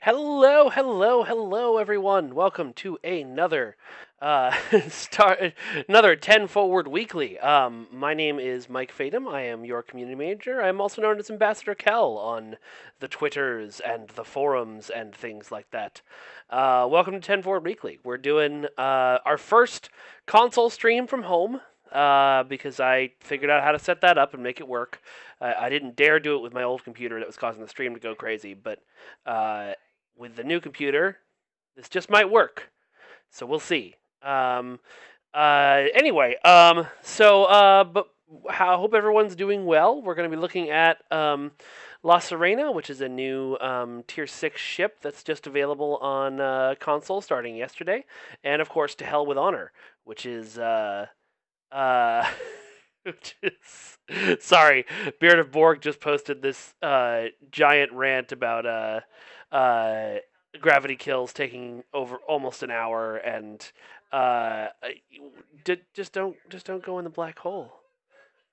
Hello, hello, hello, everyone. Welcome to another uh, start another 10 Forward Weekly. My name is Mike Fadum. I am your community manager. I am also known as Ambassador Kel on the Twitters and the forums and things like that. Welcome to 10 Forward Weekly. We're doing our first console stream from home because I figured out how to set that up and make it work. I didn't dare do it with my old computer that was causing the stream to go crazy, but uh, with the new computer, this just might work. So we'll see. Anyway, but I hope everyone's doing well. We're going to be looking at La Sirena, which is a new Tier 6 ship that's just available on console starting yesterday. And of course, To Hell with Honor, which is. Uh, which is sorry, Beard of Borg just posted this giant rant about uh, gravity kills taking over almost an hour, and uh, just don't go in the black hole.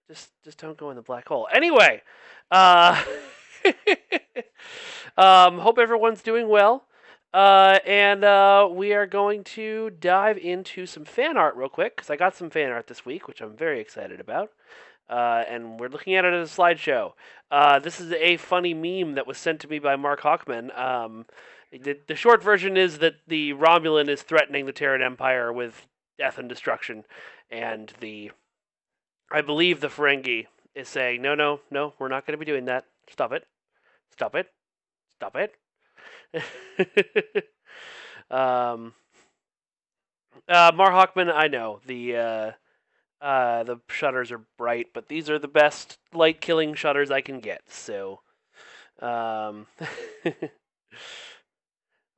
Just don't go in the black hole. Anyway, uh, hope everyone's doing well. And we are going to dive into some fan art real quick because I got some fan art this week, which I'm very excited about. And we're looking at it as a slideshow. This is a funny meme that was sent to me by Mark Hochman. The short version is that the Romulan is threatening the Terran Empire with death and destruction, and I believe the Ferengi is saying, no, no, no, we're not going to be doing that. Stop it. Stop it. Stop it. um, Mar Hochman, I know the shutters are bright, but these are the best light killing shutters I can get. So, um,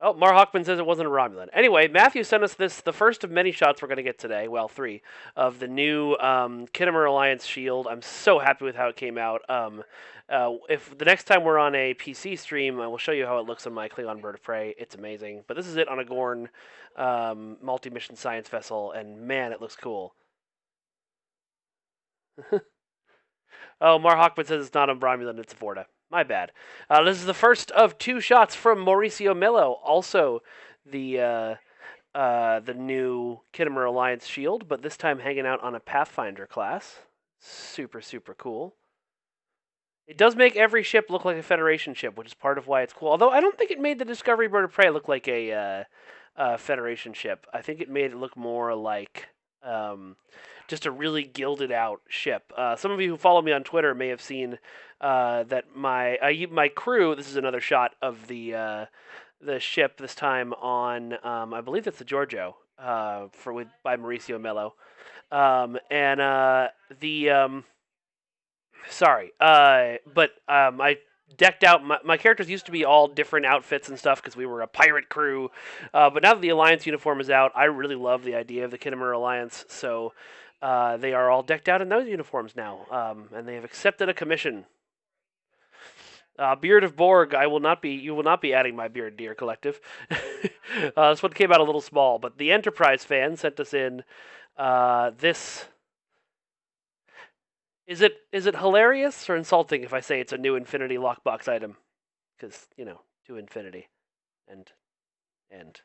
oh, Mar Hochman says it wasn't a Romulan. Anyway, Matthew sent us the first of many shots we're going to get today. Well, three of the new Kittimer Alliance shield. I'm so happy with how it came out. If the next time we're on a PC stream, I will show you how it looks on my Klingon Bird of Prey. It's amazing. But this is it on a Gorn multi-mission science vessel, and man, it looks cool. Oh, Mar Hochman says it's not a Romulan, it's a Vorta. My bad. This is the first of two shots from Mauricio Mello, also the new Kittimer Alliance shield, but this time hanging out on a Pathfinder class. Super, super cool. It does make every ship look like a Federation ship, which is part of why it's cool. Although I don't think it made the Discovery Bird of Prey look like a Federation ship. I think it made it look more like just a really gilded out ship. Some of you who follow me on Twitter may have seen that my crew. This is another shot of the ship. This time on I believe that's the Giorgio by Mauricio Mello, and the sorry, but I decked out my characters used to be all different outfits and stuff because we were a pirate crew, but now that the Alliance uniform is out, I really love the idea of the Kittimer Alliance, so they are all decked out in those uniforms now, and they have accepted a commission. Beard of Borg, you will not be adding my beard to your collective. This one came out a little small, but the Enterprise fan sent us in this. Is it hilarious or insulting if I say it's a new Infinity lockbox item? Because to infinity, and and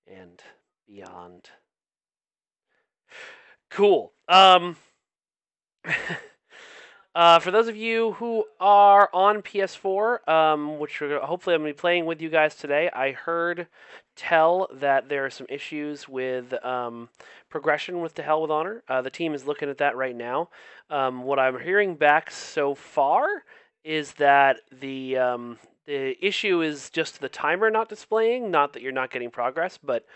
and beyond. Cool. For those of you who are on PS4, which hopefully I'm going to be playing with you guys today, I heard tell that there are some issues with progression with To Hell with Honor. The team is looking at that right now. What I'm hearing back so far is that the issue is just the timer not displaying, not that you're not getting progress, but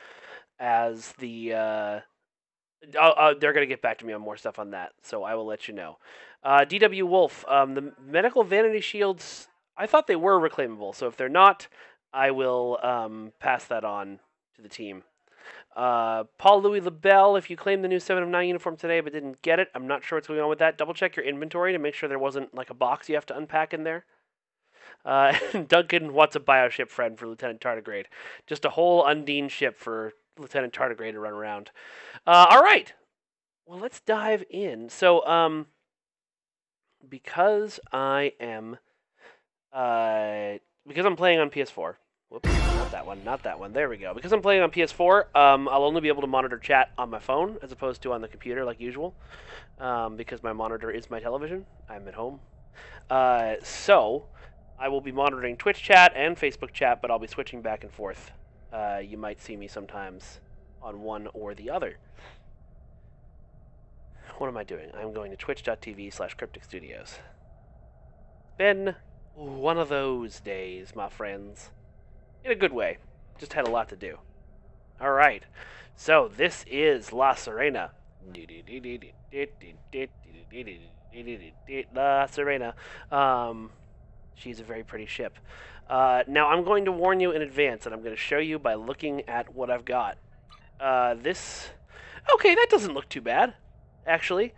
as they're going to get back to me on more stuff on that, so I will let you know. DW Wolf, the medical vanity shields, I thought they were reclaimable, so if they're not, I will pass that on to the team. Paul Louis LaBelle, if you claimed the new 7 of 9 uniform today but didn't get it, I'm not sure what's going on with that. Double check your inventory to make sure there wasn't like a box you have to unpack in there. Duncan wants a bioship friend for Lieutenant Tardigrade. Just a whole Undine ship for Lieutenant Tardigrade to run around. All right. Well, let's dive in. So, because I'm playing on PS4, Whoops, not that one, not that one. There we go. Because I'm playing on PS4, I'll only be able to monitor chat on my phone as opposed to on the computer like usual. Because my monitor is my television. I'm at home. So, I will be monitoring Twitch chat and Facebook chat, but I'll be switching back and forth. You might see me sometimes on one or the other. What am I doing? I'm going to twitch.tv/crypticstudios. Been one of those days, my friends. In a good way. Just had a lot to do. Alright. So, this is La Sirena. La Sirena. She's a very pretty ship. Now, I'm going to warn you in advance, and I'm going to show you by looking at what I've got. This... Okay, that doesn't look too bad, actually.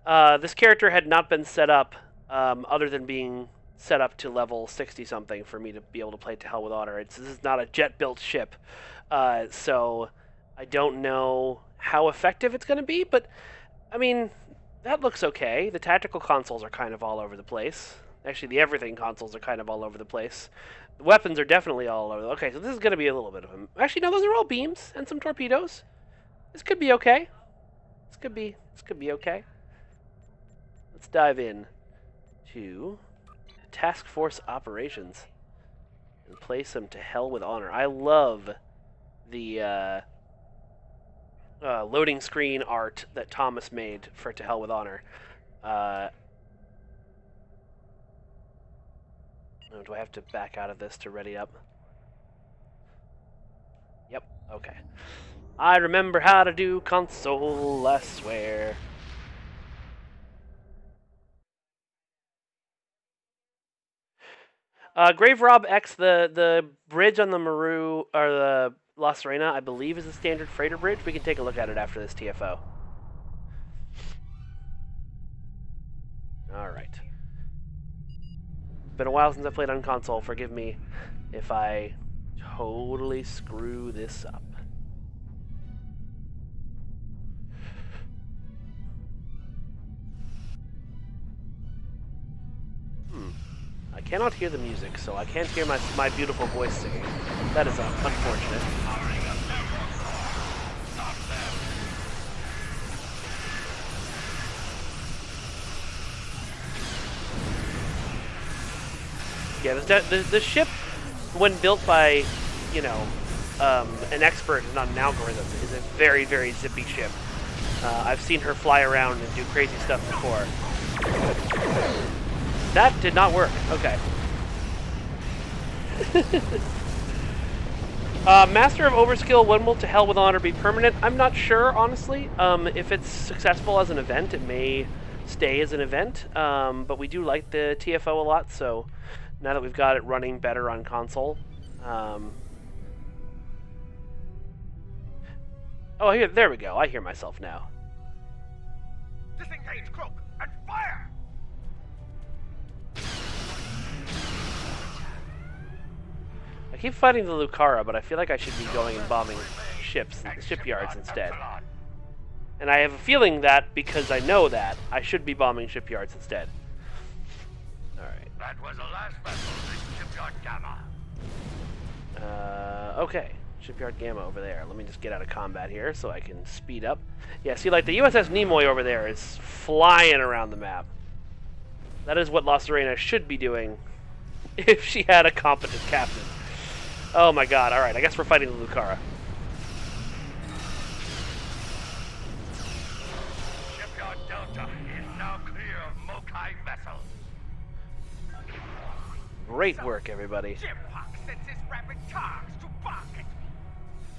This character had not been set up, other than being set up to level 60-something for me to be able to play To Hell with Honor. This is not a jet-built ship, so I don't know how effective it's going to be, but, I mean, that looks okay. The tactical consoles are kind of all over the place. Actually, the everything consoles are kind of all over the place. The weapons are definitely all over. Okay, so this is going to be a little bit of them. Actually, no, those are all beams and some torpedoes. This could be okay. This could be okay. Let's dive in to Task Force Operations and play some To Hell with Honor. I love the loading screen art that Thomas made for To Hell with Honor. Do I have to back out of this to ready up? Yep, okay. I remember how to do console, I swear. Grave Rob X, the bridge on the Maru, or the La Sirena, I believe is a standard freighter bridge. We can take a look at it after this TFO. Alright. Been a while since I played on console. Forgive me if I totally screw this up. I cannot hear the music, so I can't hear my beautiful voice singing. That is unfortunate. Yeah, the ship, when built by, you know, an expert and not an algorithm, is a very, very zippy ship. I've seen her fly around and do crazy stuff before. That did not work. Okay. Master of Overskill, when will To Hell with Honor be permanent? I'm not sure, honestly. If it's successful as an event, it may stay as an event. But we do like the TFO a lot, so now that we've got it running better on console. Oh, here, there we go. I hear myself now. Disengage, Crook, and fire! I keep fighting the Lucara, but I feel like I should be going and bombing ships, shipyards instead. And I have a feeling that, because I know that, I should be bombing shipyards instead. Alright. That was the last vessel in Shipyard Gamma. Okay. Shipyard Gamma over there. Let me just get out of combat here so I can speed up. Yeah, see, like, the USS Nimoy over there is flying around the map. That is what La Sirena should be doing if she had a competent captain. Oh my god, alright, I guess we're fighting the Lucara. Shipyard Delta is now clear of Mokai vessels. Great work, everybody. Jimpox sends his rapid cars to bark at me.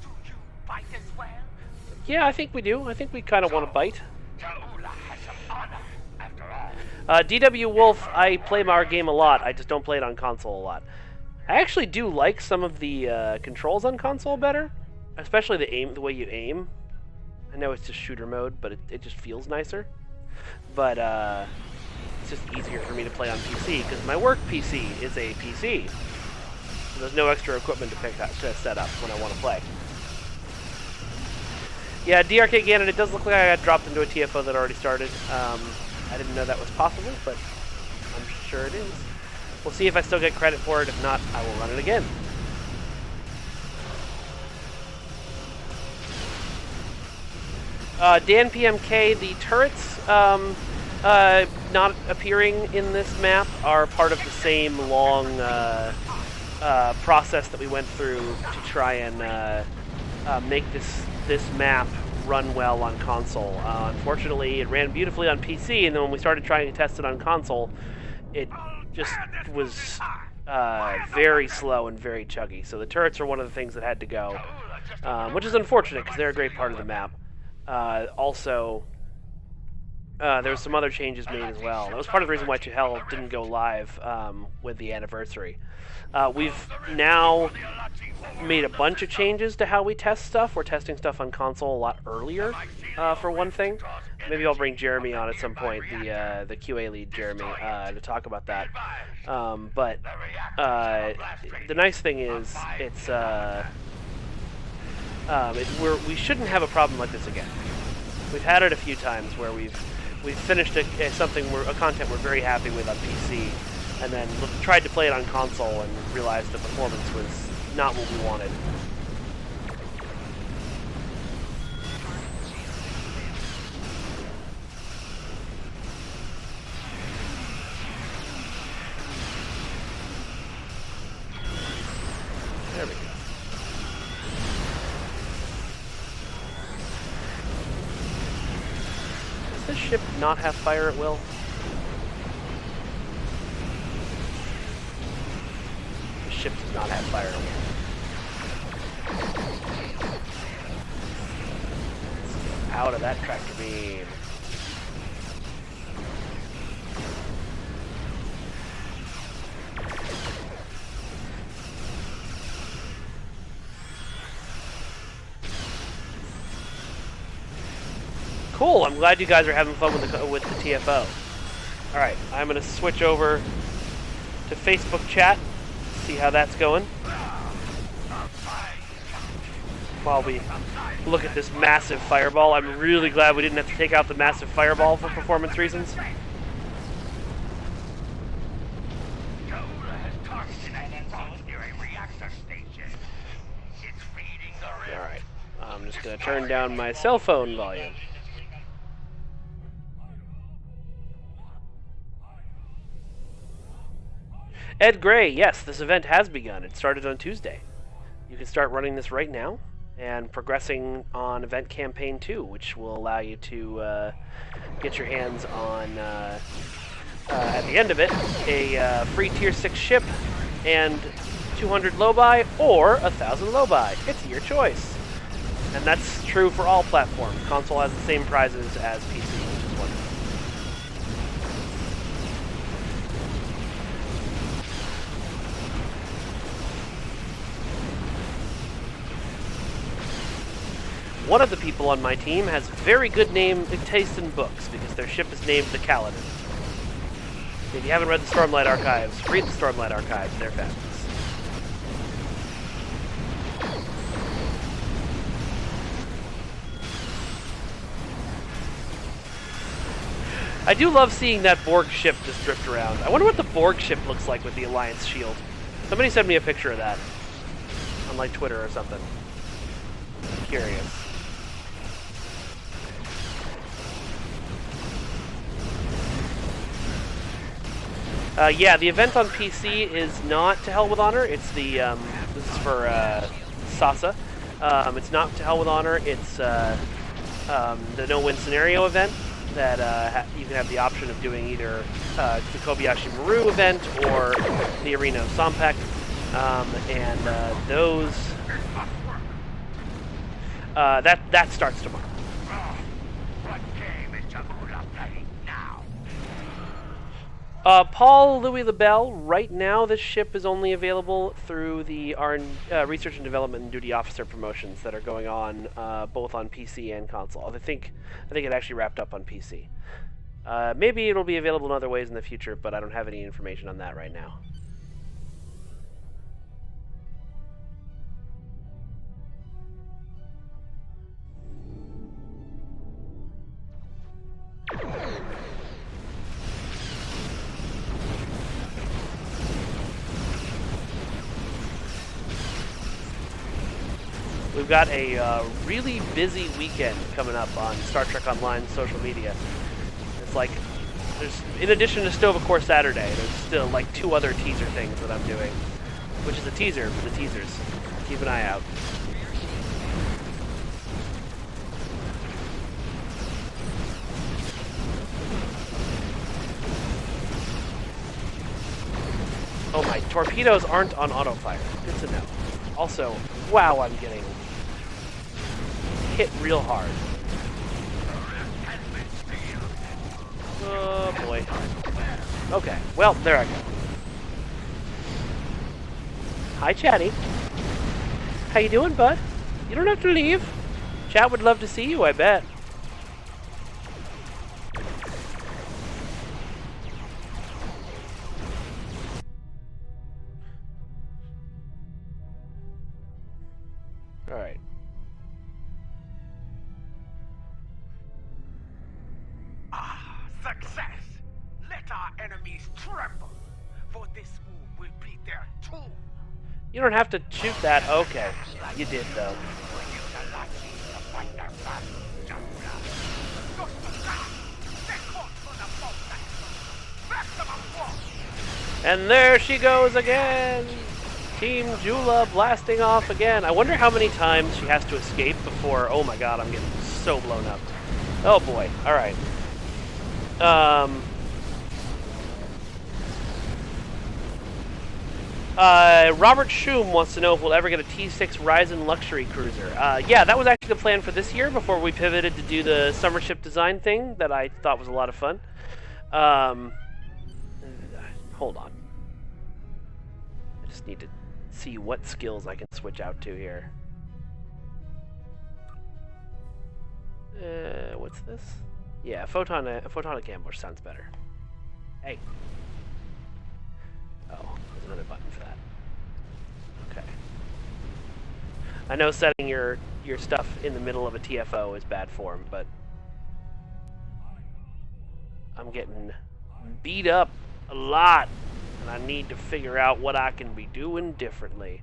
Do you bite as well? Yeah, I think we do. I think we kind of want to bite. Ta'ula has some honor, after all. DW Wolf, I play our game a lot. I just don't play it on console a lot. I actually do like some of the controls on console better, especially the way you aim. I know it's just shooter mode, but it just feels nicer. But it's just easier for me to play on PC because my work PC is a PC. So there's no extra equipment to set up when I want to play. Yeah, DRK Ganon, it does look like I got dropped into a TFO that already started. I didn't know that was possible, but I'm sure it is. We'll see if I still get credit for it. If not, I will run it again. Dan PMK, the turrets not appearing in this map are part of the same long process that we went through to try and make this map run well on console. Unfortunately, it ran beautifully on PC, and then when we started trying to test it on console, it just was very slow and very chuggy. So the turrets are one of the things that had to go, which is unfortunate because they're a great part of the map. Also, there was some other changes made as well. That was part of the reason why Hell didn't go live with the anniversary. We've now made a bunch of changes to how we test stuff. We're testing stuff on console a lot earlier, for one thing. Maybe I'll bring Jeremy on at some point, the QA lead Jeremy, to talk about that. But the nice thing is, we shouldn't have a problem like this again. We've had it a few times where we've finished a content we're very happy with on PC, and then tried to play it on console and realized the performance was not what we wanted. There we go. Does this ship not have fire at will? This ship does not have fire at will. Out of that tractor beam. Cool, I'm glad you guys are having fun with the TFO. Alright, I'm going to switch over to Facebook chat, see how that's going. While we look at this massive fireball. I'm really glad we didn't have to take out the massive fireball for performance reasons. Alright, I'm just going to turn down my cell phone volume. Ed Gray, yes, this event has begun. It started on Tuesday. You can start running this right now and progressing on Event Campaign 2, which will allow you to get your hands on, at the end of it, a free Tier 6 ship and 200 low-buy or 1,000 low-buy. It's your choice. And that's true for all platforms. Console has the same prizes as PC, which is wonderful. One of the people on my team has very good taste in books because their ship is named the Kaladin. If you haven't read the Stormlight Archives, read the Stormlight Archives. They're fabulous. I do love seeing that Borg ship just drift around. I wonder what the Borg ship looks like with the Alliance shield. Somebody sent me a picture of that on like Twitter or something. I'm curious. Yeah, the event on PC is not To Hell with Honor. It's the, this is for Sasa. It's not To Hell with Honor. It's the no-win scenario event that you can have the option of doing either the Kobayashi Maru event or the Arena of Sompek. And those... that starts tomorrow. Paul Louis LaBelle, right now this ship is only available through the Research and Development and Duty Officer promotions that are going on both on PC and console. I think it actually wrapped up on PC. Maybe it'll be available in other ways in the future, but I don't have any information on that right now. We've got a really busy weekend coming up on Star Trek Online social media. It's like, in addition to Stove of Course Saturday, there's still like 2 other teaser things that I'm doing, which is a teaser for the teasers. Keep an eye out. Oh, my torpedoes aren't on autofire. Good to know. Also, wow, I'm getting hit real hard. Oh boy. Okay, well, there I go. Hi, Chatty. How you doing, bud? You don't have to leave. Chat would love to see you, I bet. Alright. Success! Let our enemies tremble, for this move will be their tomb. You don't have to shoot that. Okay. You did, though. And there she goes again! Team Jula blasting off again. I wonder how many times she has to escape before... Oh my god, I'm getting so blown up. Oh boy. Alright. Robert Schum wants to know if we'll ever get a T6 Ryzen luxury cruiser. Yeah, that was actually the plan for this year before we pivoted to do the summer ship design thing that I thought was a lot of fun. Hold on. I just need to see what skills I can switch out to here. What's this? Yeah, photonic ambush sounds better. Hey. Oh, there's another button for that. Okay. I know setting your stuff in the middle of a TFO is bad form, but I'm getting beat up a lot, and I need to figure out what I can be doing differently.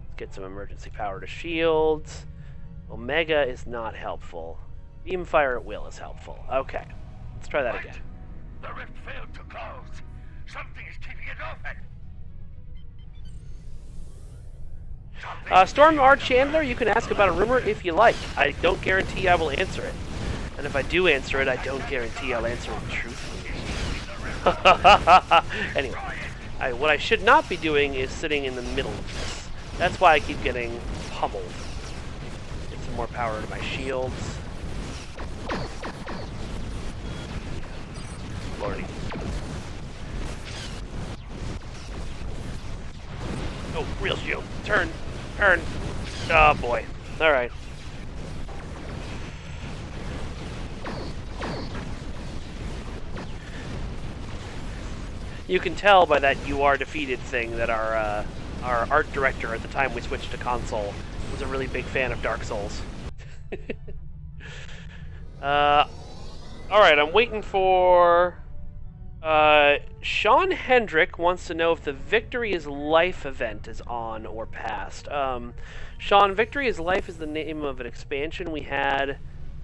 Let's get some emergency power to shields. Omega is not helpful. Beam fire at will is helpful. Okay, let's try that again. The rift failed to close. Something is keeping it open. Storm R. Chandler, you can ask about a rumor if you like. I don't guarantee I will answer it. And if I do answer it, I don't guarantee I'll answer it truthfully. Anyway, what I should not be doing is sitting in the middle of this. That's why I keep getting pummeled. Get some more power to my shields. Lordy. Oh, real shield. Turn. Turn. Oh, boy. Alright. You can tell by that "you are defeated" thing that our art director at the time we switched to console was a really big fan of Dark Souls. Alright, I'm waiting for... Sean Hendrick wants to know if the Victory is Life event is on or past. Sean, Victory is Life is the name of an expansion we had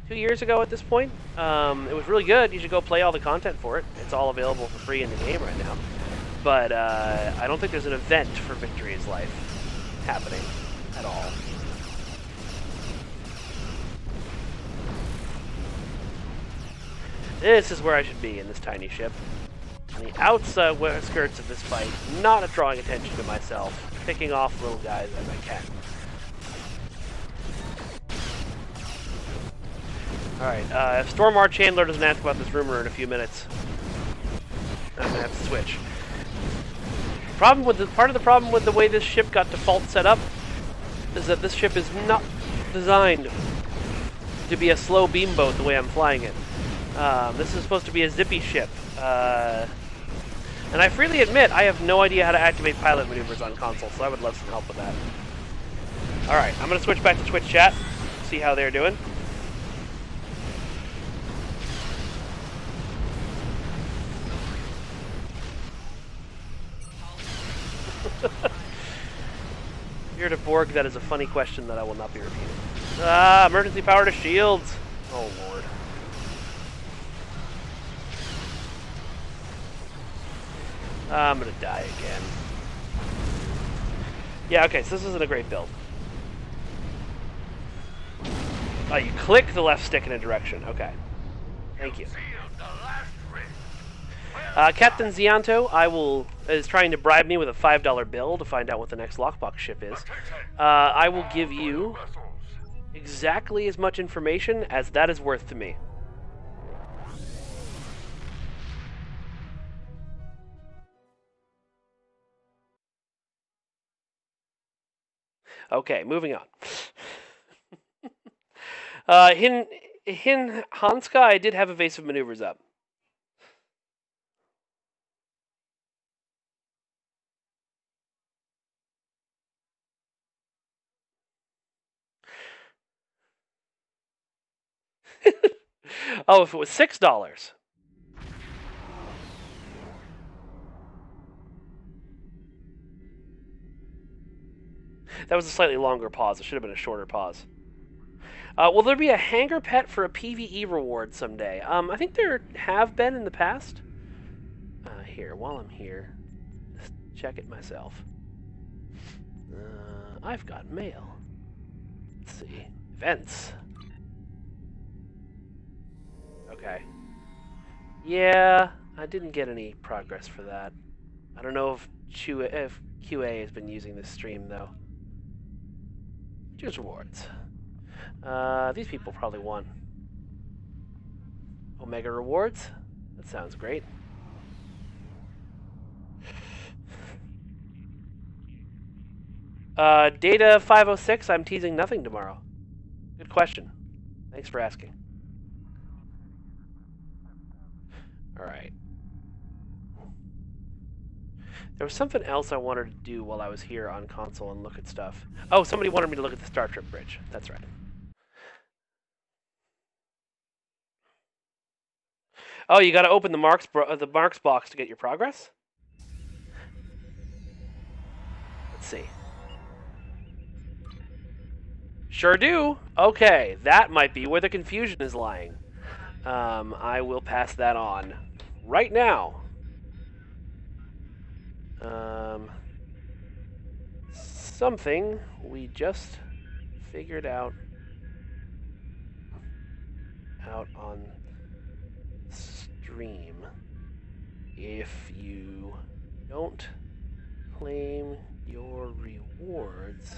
2 years ago at this point. It was really good. You should go play all the content for it. It's all available for free in the game right now. But I don't think there's an event for Victory is Life happening at all. This is where I should be in this tiny ship. On the outside skirts of this fight, not drawing attention to myself, picking off little guys as I can. Alright, if Storm R. Chandler doesn't ask about this rumor in a few minutes, I'm gonna have to switch. Part of the problem with the way this ship got default set up is that this ship is not designed to be a slow beamboat the way I'm flying it. This is supposed to be a zippy ship. And I freely admit, I have no idea how to activate pilot maneuvers on console, so I would love some help with that. Alright, I'm going to switch back to Twitch chat, see how they're doing. Spirit of Borg, that is a funny question that I will not be repeating. Ah, emergency power to shields! Oh, Lord. I'm gonna die again. Yeah, okay, so this isn't a great build. Oh, you click the left stick in a direction. Okay. Thank you. Captain Zianto, is trying to bribe me with a $5 bill to find out what the next lockbox ship is. I will give you exactly as much information as that is worth to me. Okay, moving on. Hin Hanska, I did have evasive maneuvers up. Oh, if it was $6. That was a slightly longer pause. It should have been a shorter pause. Will there be a hangar pet for a PvE reward someday? I think there have been in the past. Here, while I'm here, just check it myself. I've got mail. Let's see. Events. Okay. Yeah, I didn't get any progress for that. I don't know if QA has been using this stream, though. Choose rewards. These people probably want Omega rewards. That sounds great. Data 506, I'm teasing nothing tomorrow. Good question. Thanks for asking. Alright. There was something else I wanted to do while I was here on console and look at stuff. Oh, somebody wanted me to look at the Star Trek bridge. That's right. Oh, you gotta open the marks box to get your progress? Let's see. Sure do. Okay, that might be where the confusion is lying. I will pass that on right now. Something we just figured out on stream. If you don't claim your rewards,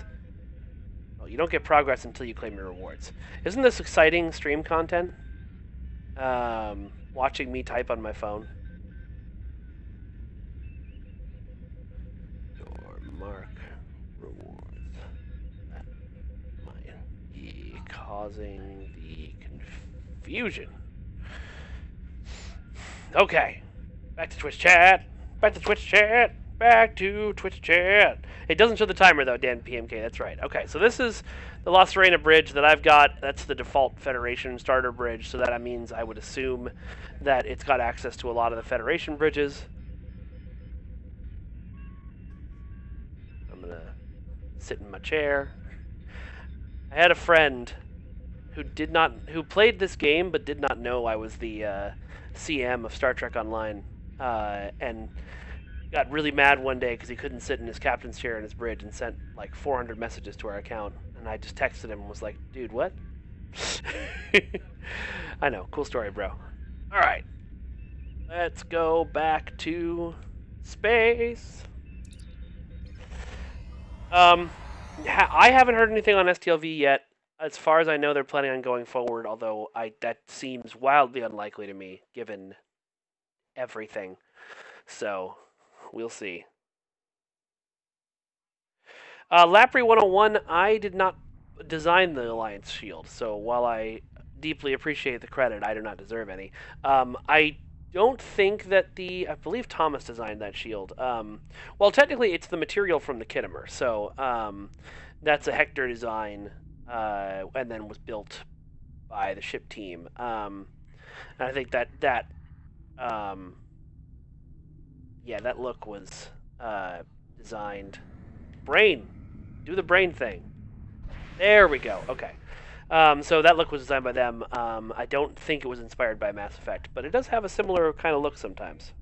well, you don't get progress until you claim your rewards. Isn't this exciting stream content? Watching me type on my phone. Your mark rewards. That might be causing the confusion. Okay. Back to Twitch chat. Back to Twitch chat. Back to Twitch chat. It doesn't show the timer though, Dan PMK. That's right. Okay, so this is the La Sirena bridge that I've got. That's the default Federation starter bridge, so that means I would assume that it's got access to a lot of the Federation bridges. I'm gonna sit in my chair. I had a friend who played this game but did not know I was the CM of Star Trek Online, and got really mad one day because he couldn't sit in his captain's chair in his bridge and sent like 400 messages to our account. And I just texted him and was like, dude, what? I know, cool story, bro. All right, let's go back to space. I haven't heard anything on STLV yet. As far as I know, they're planning on going forward, although that seems wildly unlikely to me, given everything. So, we'll see. Lapri 101, I did not design the Alliance shield, so while I deeply appreciate the credit, I do not deserve any. I don't think that I believe Thomas designed that shield. Well, technically, it's the material from the Kittimer, so that's a Hector design, and then was built by the ship team. And I think that look was designed. Brain, Do the brain thing. There we go. Okay. So that look was designed by them. I don't think it was inspired by Mass Effect, but it does have a similar kind of look sometimes.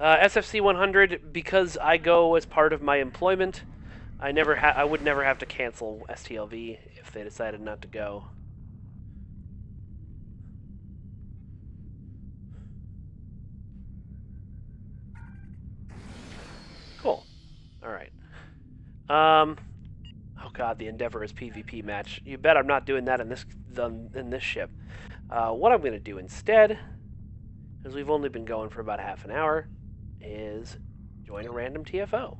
SFC 100, because I go as part of my employment, I would never have to cancel STLV if they decided not to go. Cool. All right. Oh god, the Endeavor is PvP match. You bet I'm not doing that in this ship. What I'm going to do instead, because we've only been going for about half an hour, is join a random TFO.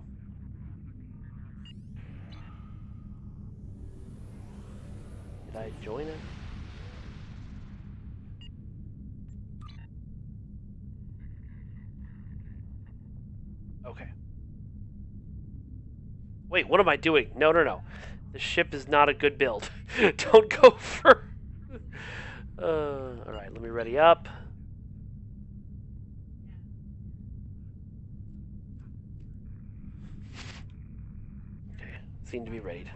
Did I join it? Okay. Wait, what am I doing? No, no, no. The ship is not a good build. Don't go for... Alright, let me ready up. Okay, seem to be readied.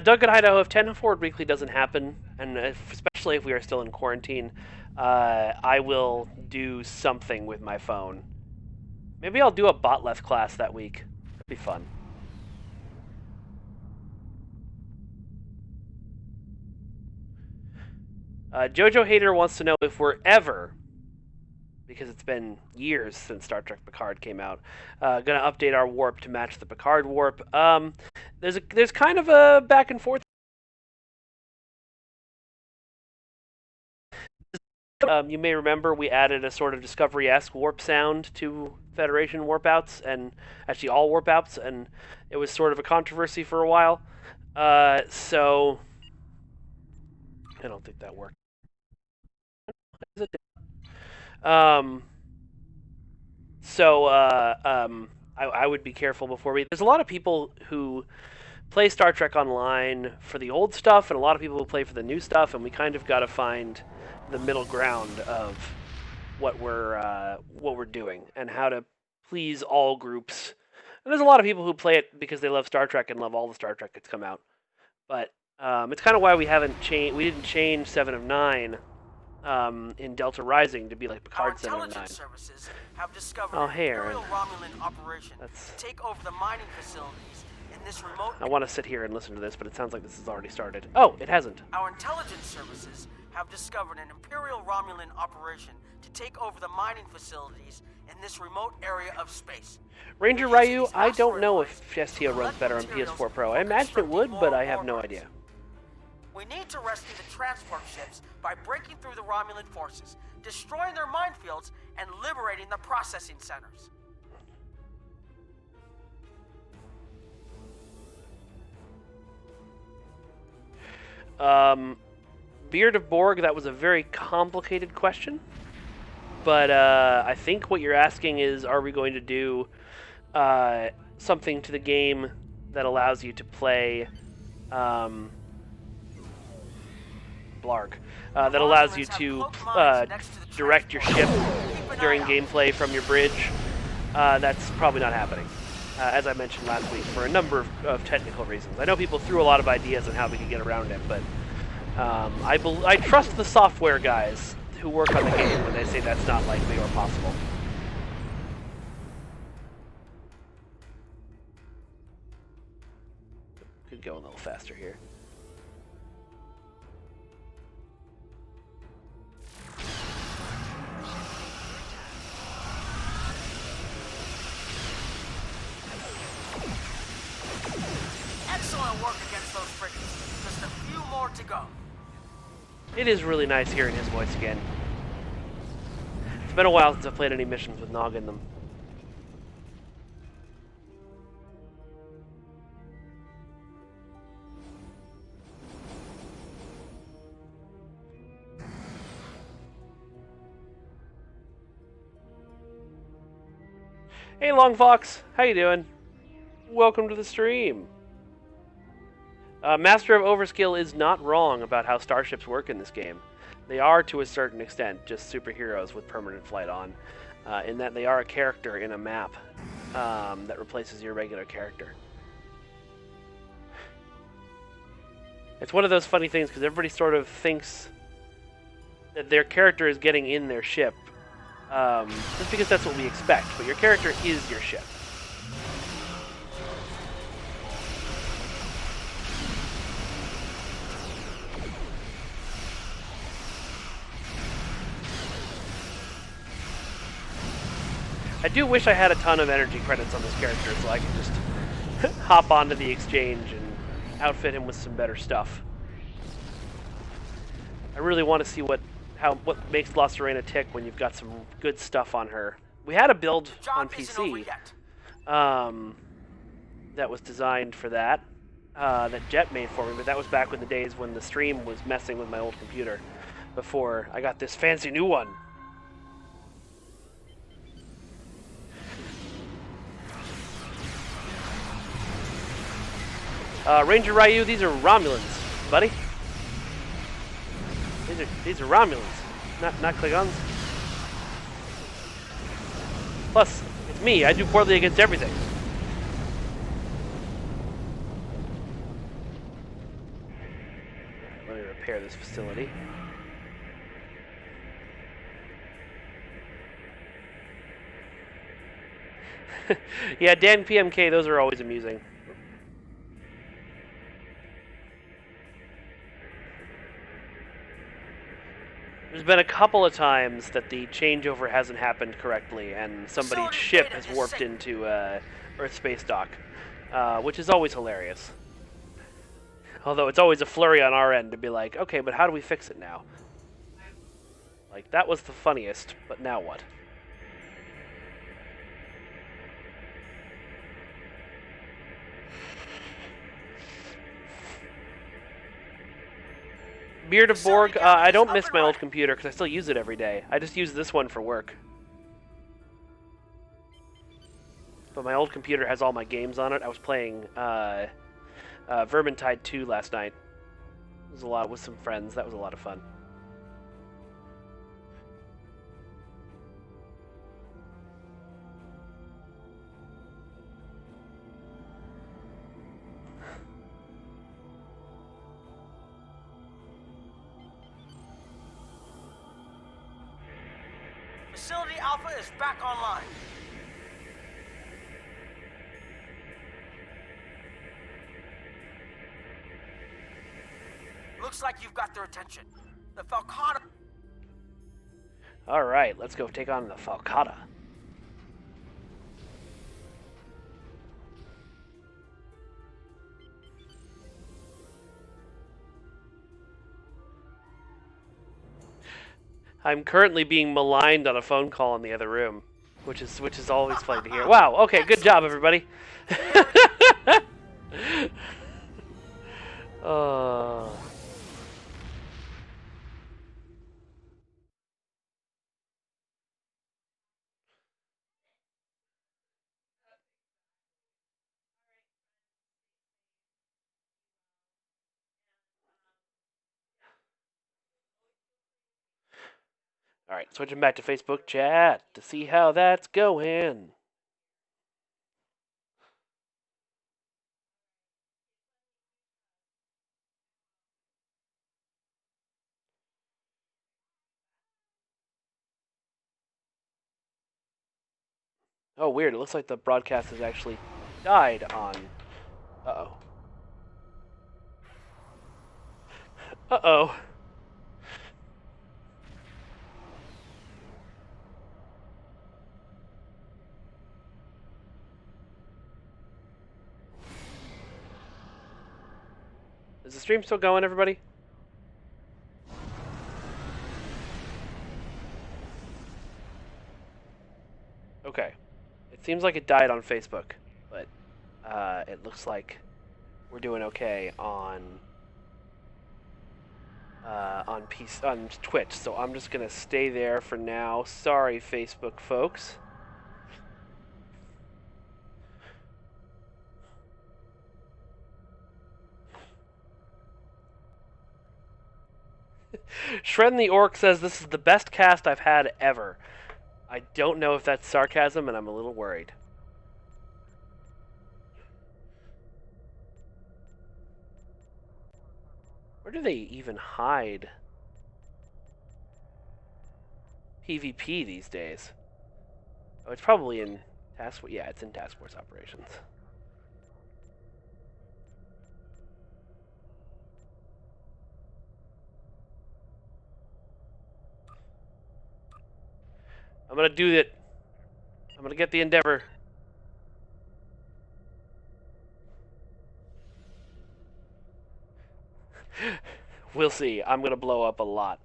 Doug and Idaho, if 10 Forward Weekly doesn't happen, and especially if we are still in quarantine, I will do something with my phone. Maybe I'll do a botleth class that week. That'd be fun. Jojo Hater wants to know if we're ever, because it's been years since Star Trek Picard came out, gonna update our warp to match the Picard warp. There's kind of a back and forth. You may remember we added a sort of Discovery-esque warp sound to Federation warp outs, and actually all warp outs, and it was sort of a controversy for a while. So I don't think that worked. I would be careful before we. There's a lot of people who play Star Trek Online for the old stuff, and a lot of people who play for the new stuff, and we kind of got to find the middle ground of what we're doing and how to please all groups. And there's a lot of people who play it because they love Star Trek and love all the Star Trek that's come out. But it's kind of why we didn't change 7 of 9 in Delta Rising to be like Picard 7 of 9. Services have discovered oh, hey, Imperial Romulan operation That's... to take over the mining facilities in this remote... I want to sit here and listen to this, but it sounds like this has already started. Oh, it hasn't. Our intelligence services have discovered an Imperial Romulan operation to take over the mining facilities in this remote area of space. Ranger Ryu, I don't know if STO runs better on PS4 Pro. I imagine it would, but I have no idea. We need to rescue the transport ships by breaking through the Romulan forces, destroying their minefields, and liberating the processing centers. Beard of Borg, that was a very complicated question. But I think what you're asking is, are we going to do something to the game that allows you to play... Blarg. That allows you to direct your ship during gameplay from your bridge. That's probably not happening, as I mentioned last week, for a number of technical reasons. I know people threw a lot of ideas on how we could get around it, but I trust the software guys who work on the game when they say that's not likely or possible. Could go a little faster here. Excellent work against those frigates. Just a few more to go. It is really nice hearing his voice again. It's been a while since I've played any missions with Nog in them. Hey, Long Fox, how you doing? Welcome to the stream. Master of Overskill is not wrong about how starships work in this game. They are, to a certain extent, just superheroes with permanent flight on, in that they are a character in a map that replaces your regular character. It's one of those funny things because everybody sort of thinks that their character is getting in their ship, just because that's what we expect, but your character is your ship. I do wish I had a ton of energy credits on this character so I could just hop onto the exchange and outfit him with some better stuff. I really want to see what makes La Sirena tick when you've got some good stuff on her. We had a build on PC that was designed for that, that Jet made for me, but that was back in the days when the stream was messing with my old computer before I got this fancy new one. Ranger Ryu, these are Romulans, buddy. These are Romulans, not Klingons. Plus, it's me. I do poorly against everything. Let me repair this facility. Yeah, Dan PMK, those are always amusing. There's been a couple of times that the changeover hasn't happened correctly, and somebody's ship has warped into Earth space dock, which is always hilarious. Although it's always a flurry on our end to be like, okay, but how do we fix it now? Like, that was the funniest, but now what? Beard of Borg, I don't miss my old computer because I still use it every day. I just use this one for work. But my old computer has all my games on it. I was playing Vermintide 2 last night. It was a lot with some friends. That was a lot of fun. Facility Alpha is back online. Looks like you've got their attention. The Falcata. Alright, let's go take on the Falcata. I'm currently being maligned on a phone call in the other room, which is always fun to hear. Wow, okay, good job, everybody. Alright, switching back to Facebook chat to see how that's going. Oh, weird. It looks like the broadcast has actually died on... Uh-oh. Uh-oh. Is the stream still going, everybody? Okay. It seems like it died on Facebook, but it looks like we're doing okay on Twitch. So I'm just gonna stay there for now. Sorry, Facebook folks. Shredden the Orc says this is the best cast I've had ever. I don't know if that's sarcasm, and I'm a little worried. Where do they even hide PvP these days? Oh, it's probably in task. Yeah, it's in task force operations. I'm gonna do it. I'm gonna get the Endeavor. We'll see. I'm gonna blow up a lot.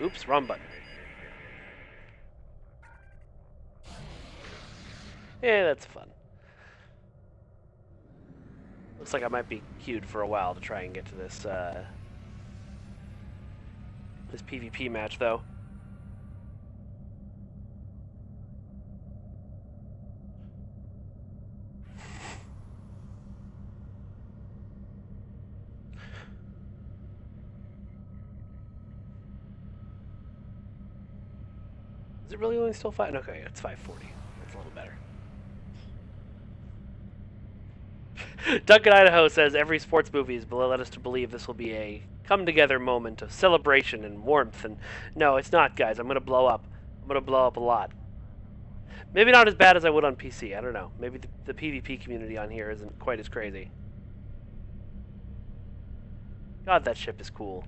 Oops, wrong button. Yeah, that's fun. Looks like I might be queued for a while to try and get to this this PvP match, though. Is it really only still 5? Okay, it's 5:40. That's a little better. Duncan Idaho says every sports movie is led us to believe this will be a come-together moment of celebration and warmth, and no, it's not, guys. I'm gonna blow up. I'm gonna blow up a lot. Maybe not as bad as I would on PC. I don't know. Maybe the PvP community on here isn't quite as crazy. God, that ship is cool.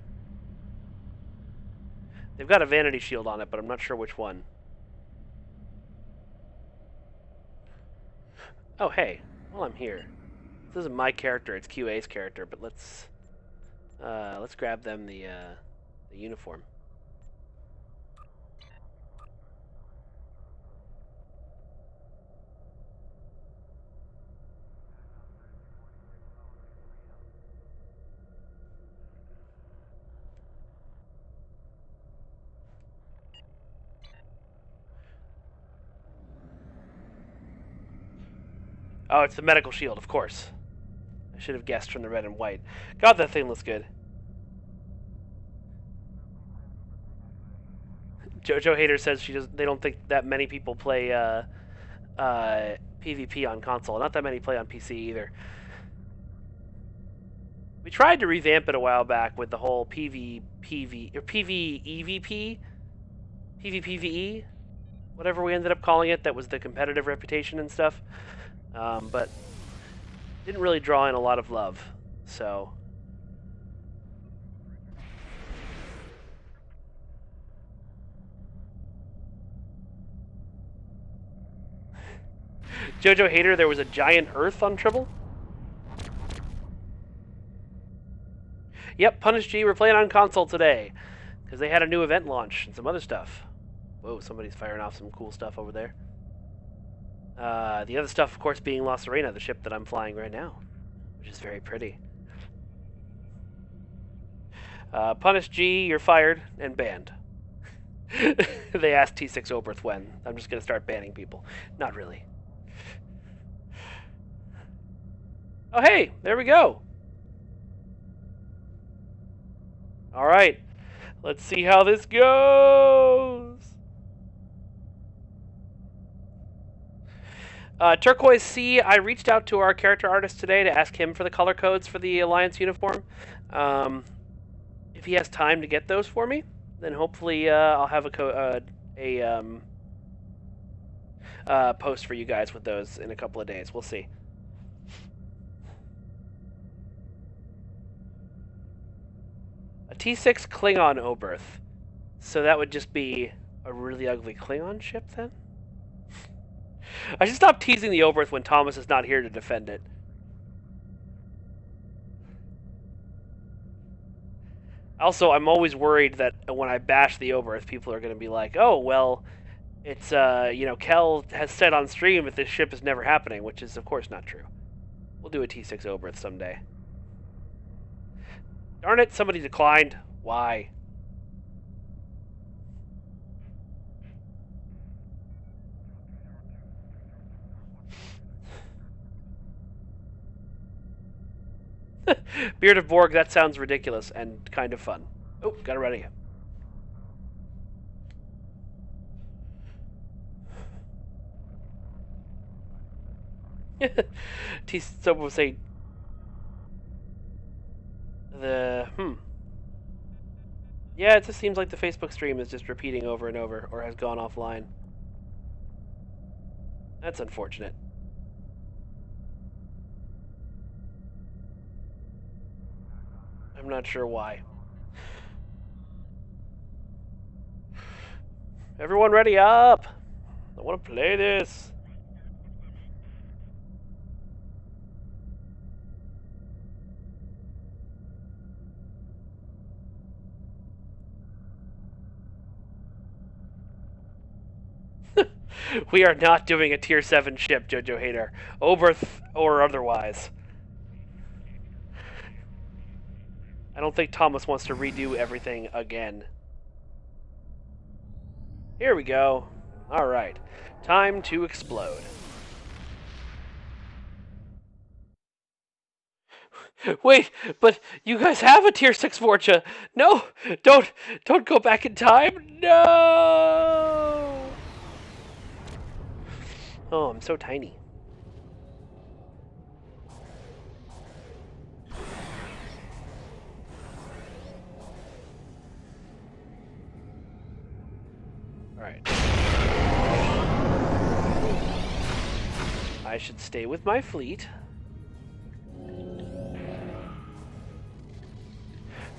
They've got a vanity shield on it, but I'm not sure which one. Oh, hey. Well, I'm here. This isn't my character, it's QA's character, but let's grab them the uniform. Oh, it's the medical shield, of course. I should have guessed from the red and white. God, that thing looks good. JoJo Hater says they don't think that many people play PvP on console. Not that many play on PC either. We tried to revamp it a while back with the whole PvPvE, PvPvE, whatever we ended up calling it. That was the competitive reputation and stuff. But didn't really draw in a lot of love. So JoJo Hater, there was a giant Earth on Tribble. Yep, Punish G, we're playing on console today because they had a new event launch and some other stuff. Whoa, somebody's firing off some cool stuff over there. The other stuff, of course, being La Sirena, the ship that I'm flying right now, which is very pretty. Punish G, you're fired and banned. They asked T6 Oberth when. I'm just going to start banning people. Not really. Oh, hey, there we go. All right, let's see how this goes. Turquoise C, I reached out to our character artist today to ask him for the color codes for the Alliance uniform. If he has time to get those for me, then hopefully I'll have a post for you guys with those in a couple of days. We'll see. A T6 Klingon Oberth. So that would just be a really ugly Klingon ship then? I should stop teasing the Oberth when Thomas is not here to defend it. Also, I'm always worried that when I bash the Oberth, people are going to be like, oh, well, it's, Kel has said on stream that this ship is never happening, which is, of course, not true. We'll do a T6 Oberth someday. Darn it, somebody declined. Why? Beard of Borg, that sounds ridiculous and kind of fun. Oh, gotta run again. Someone was saying Yeah, it just seems like the Facebook stream is just repeating over and over, or has gone offline. That's unfortunate. I'm not sure why. Everyone ready up! I want to play this! We are not doing a tier 7 ship, Jojo Hater. Oberth or otherwise. I don't think Thomas wants to redo everything again. Here we go. Alright. Time to explode. Wait, but you guys have a tier 6 Forja! No! Don't go back in time! No! Oh, I'm so tiny. Alright. I should stay with my fleet.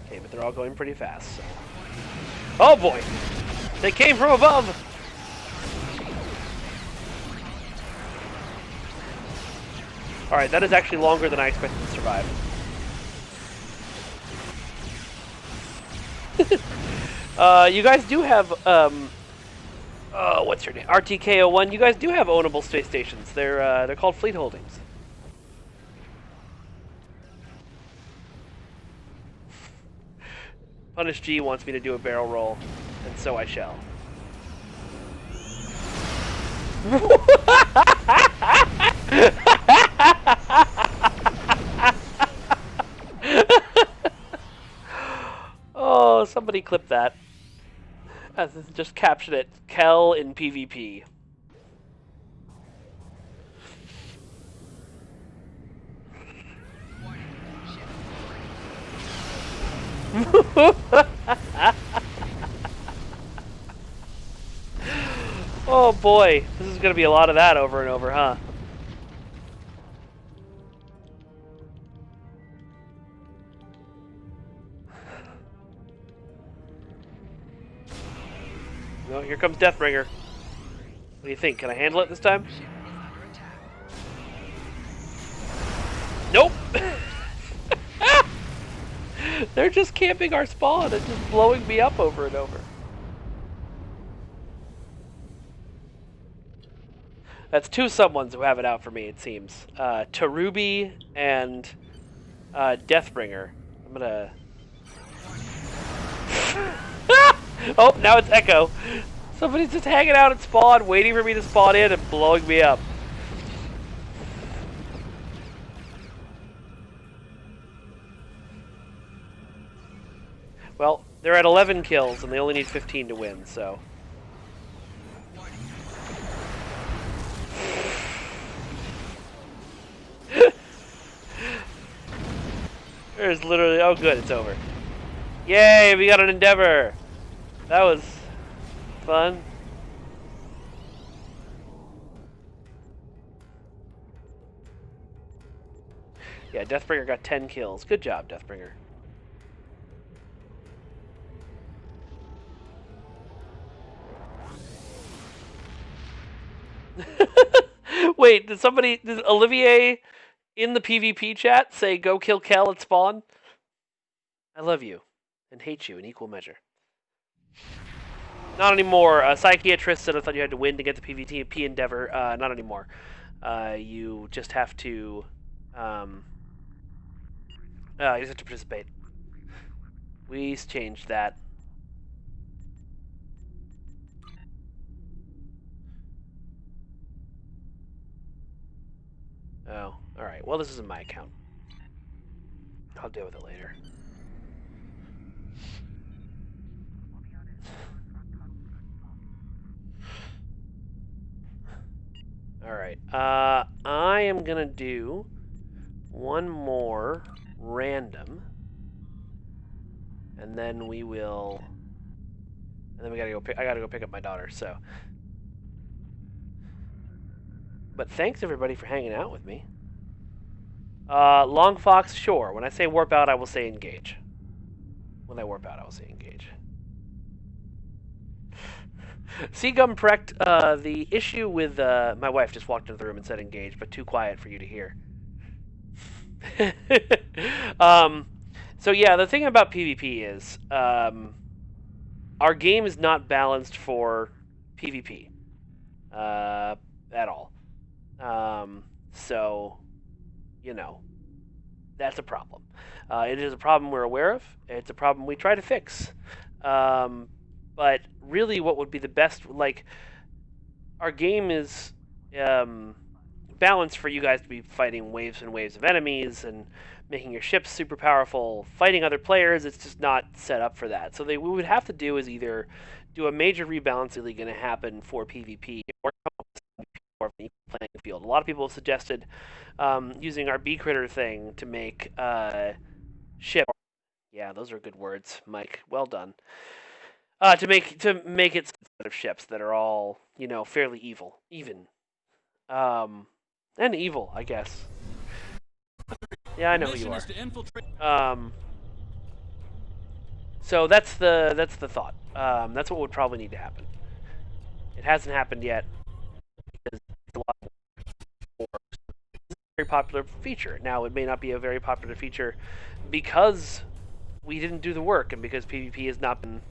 Okay, but they're all going pretty fast, so. Oh boy! They came from above! Alright, that is actually longer than I expected to survive. You guys do have, what's your name? RTK01. You guys do have ownable space stations. They're called fleet holdings. Punish G wants me to do a barrel roll, and so I shall. Oh, somebody clip that. Just caption it. Kel in PvP. Oh boy, this is gonna be a lot of that over and over, huh? No, here comes Deathbringer. What do you think? Can I handle it this time? Nope! They're just camping our spawn and just blowing me up over and over. That's two someones who have it out for me, it seems. Tarubi and Deathbringer. I'm gonna... Oh, now it's Echo. Somebody's just hanging out at spawn, waiting for me to spawn in and blowing me up. Well, they're at 11 kills, and they only need 15 to win, so... There's literally... Oh, good, it's over. Yay, we got an Endeavor! That was... fun. Yeah, Deathbringer got 10 kills. Good job, Deathbringer. Wait, did Olivier in the PvP chat say go kill Kel at spawn? I love you and hate you in equal measure. Not anymore. Psychiatrist said I thought you had to win to get the PvP Endeavor. Not anymore. You just have to... you just have to participate. We changed that. Oh, alright. Well, this isn't my account. I'll deal with it later. Alright, I am gonna do one more random, and then we will, and then we gotta go I gotta go pick up my daughter, so. But thanks everybody for hanging out with me. Long Fox, sure. When I say warp out, I will say engage. When I warp out, I will say engage. Seagum Prect, the issue with, my wife just walked into the room and said engage, but too quiet for you to hear. So yeah, the thing about PvP is, our game is not balanced for PvP, at all. So, you know, that's a problem. It is a problem we're aware of. It's a problem we try to fix. But really, what would be the best, like, our game is balanced for you guys to be fighting waves and waves of enemies and making your ships super powerful, fighting other players. It's just not set up for that. So what we would have to do is either do a major rebalance really going to happen for PvP or more of an equal playing field. A lot of people have suggested using our bee critter thing to make ship. Yeah, those are good words, Mike. Well done. To make it set of ships that are all, you know, fairly even, and evil, I guess. Yeah, I know who you are. So that's the thought. That's what would probably need to happen. It hasn't happened yet because it's a lot very popular feature. Now, it may not be a very popular feature because we didn't do the work and because PvP has not been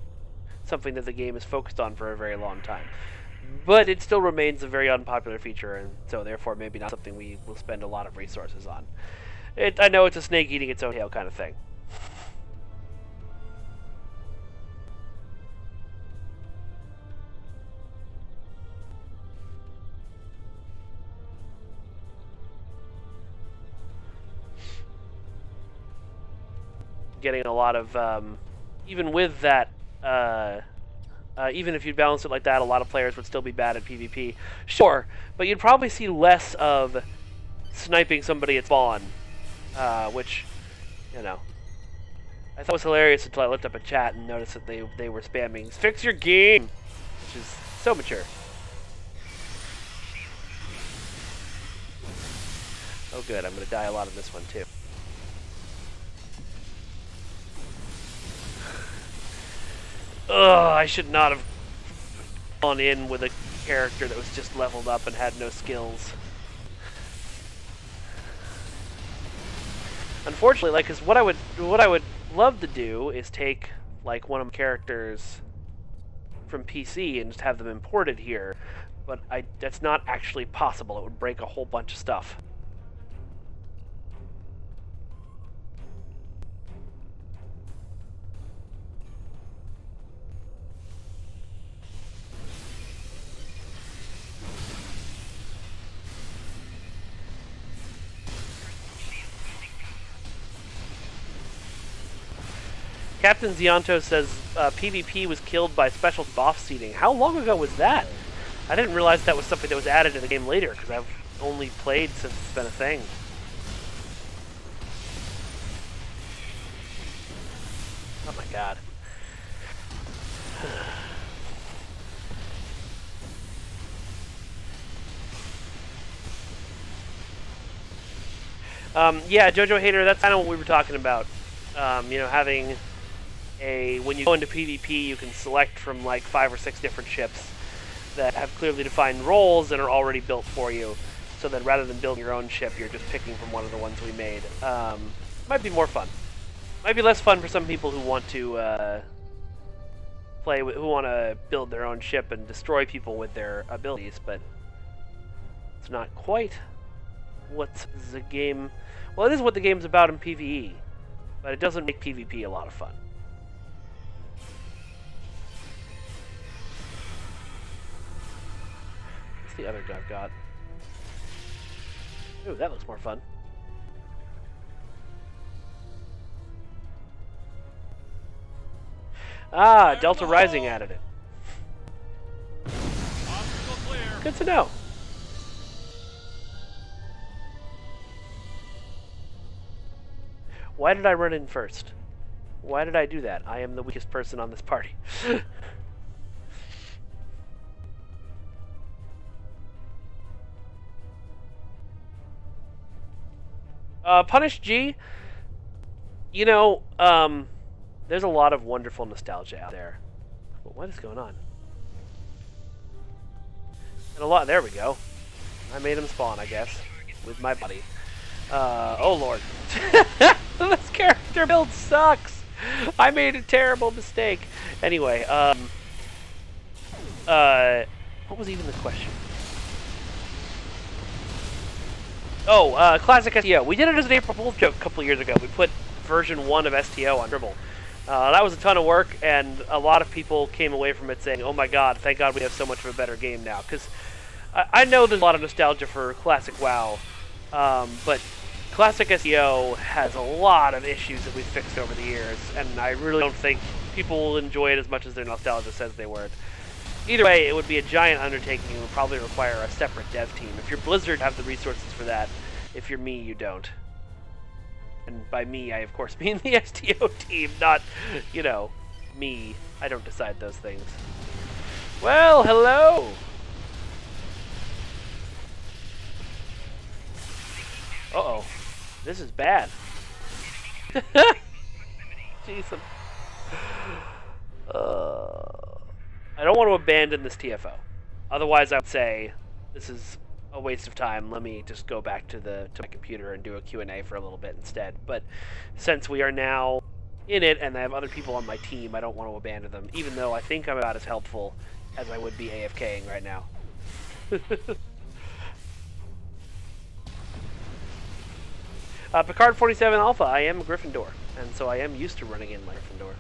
something that the game is focused on for a very long time. But it still remains a very unpopular feature, and so therefore maybe not something we will spend a lot of resources on. I know it's a snake eating its own tail kind of thing. Getting a lot of, even with that, even if you balance it like that, a lot of players would still be bad at PvP. Sure, but you'd probably see less of sniping somebody at spawn, which, you know, I thought was hilarious until I looked up a chat and noticed that they were spamming "fix your game," which is so mature. Oh good, I'm gonna die a lot in this one too. Ugh, I should not have gone in with a character that was just leveled up and had no skills. Unfortunately, like, cause what I would love to do is take like one of my characters from PC and just have them imported here, but that's not actually possible. It would break a whole bunch of stuff. Captain Zianto says PvP was killed by special boss seeding. How long ago was that? I didn't realize that was something that was added to the game later, because I've only played since it's been a thing. Oh my god. Yeah, Jojo Hater, that's kind of what we were talking about. You know, having when you go into PvP, you can select from like 5 or 6 different ships that have clearly defined roles and are already built for you. So that rather than building your own ship, you're just picking from one of the ones we made. Might be more fun. Might be less fun for some people who want to who want to build their own ship and destroy people with their abilities, but it's not quite what the game. Well, it is what the game's about in PvE, but it doesn't make PvP a lot of fun. What's the other gun I've got? Ooh, that looks more fun. Ah, Delta Rising added it. Obstacle clear. Good to know. Why did I run in first? Why did I do that? I am the weakest person on this party. Punish G, you know, there's a lot of wonderful nostalgia out there. But what is going on? And there we go. I made him spawn, I guess, with my body. Oh lord. This character build sucks! I made a terrible mistake. Anyway, what was even the question? Oh, classic STO. We did it as an April Fool's joke a couple years ago. We put version 1 of STO on Dribble. That was a ton of work, and a lot of people came away from it saying, oh my god, thank god we have so much of a better game now. Because I know there's a lot of nostalgia for classic WoW, but classic SEO has a lot of issues that we've fixed over the years, and I really don't think people will enjoy it as much as their nostalgia says they would. Either way, it would be a giant undertaking and would probably require a separate dev team. If you're Blizzard, have the resources for that. If you're me, you don't. And by me, I of course mean the STO team, not, you know, me. I don't decide those things. Well, hello! Uh-oh. This is bad. Jeez. I don't want to abandon this TFO. Otherwise, I would say this is a waste of time. Let me just go back to my computer and do a Q&A for a little bit instead. But since we are now in it and I have other people on my team, I don't want to abandon them, even though I think I'm about as helpful as I would be AFKing right now. Picard 47 Alpha, I am a Gryffindor, and so I am used to running in like Gryffindor.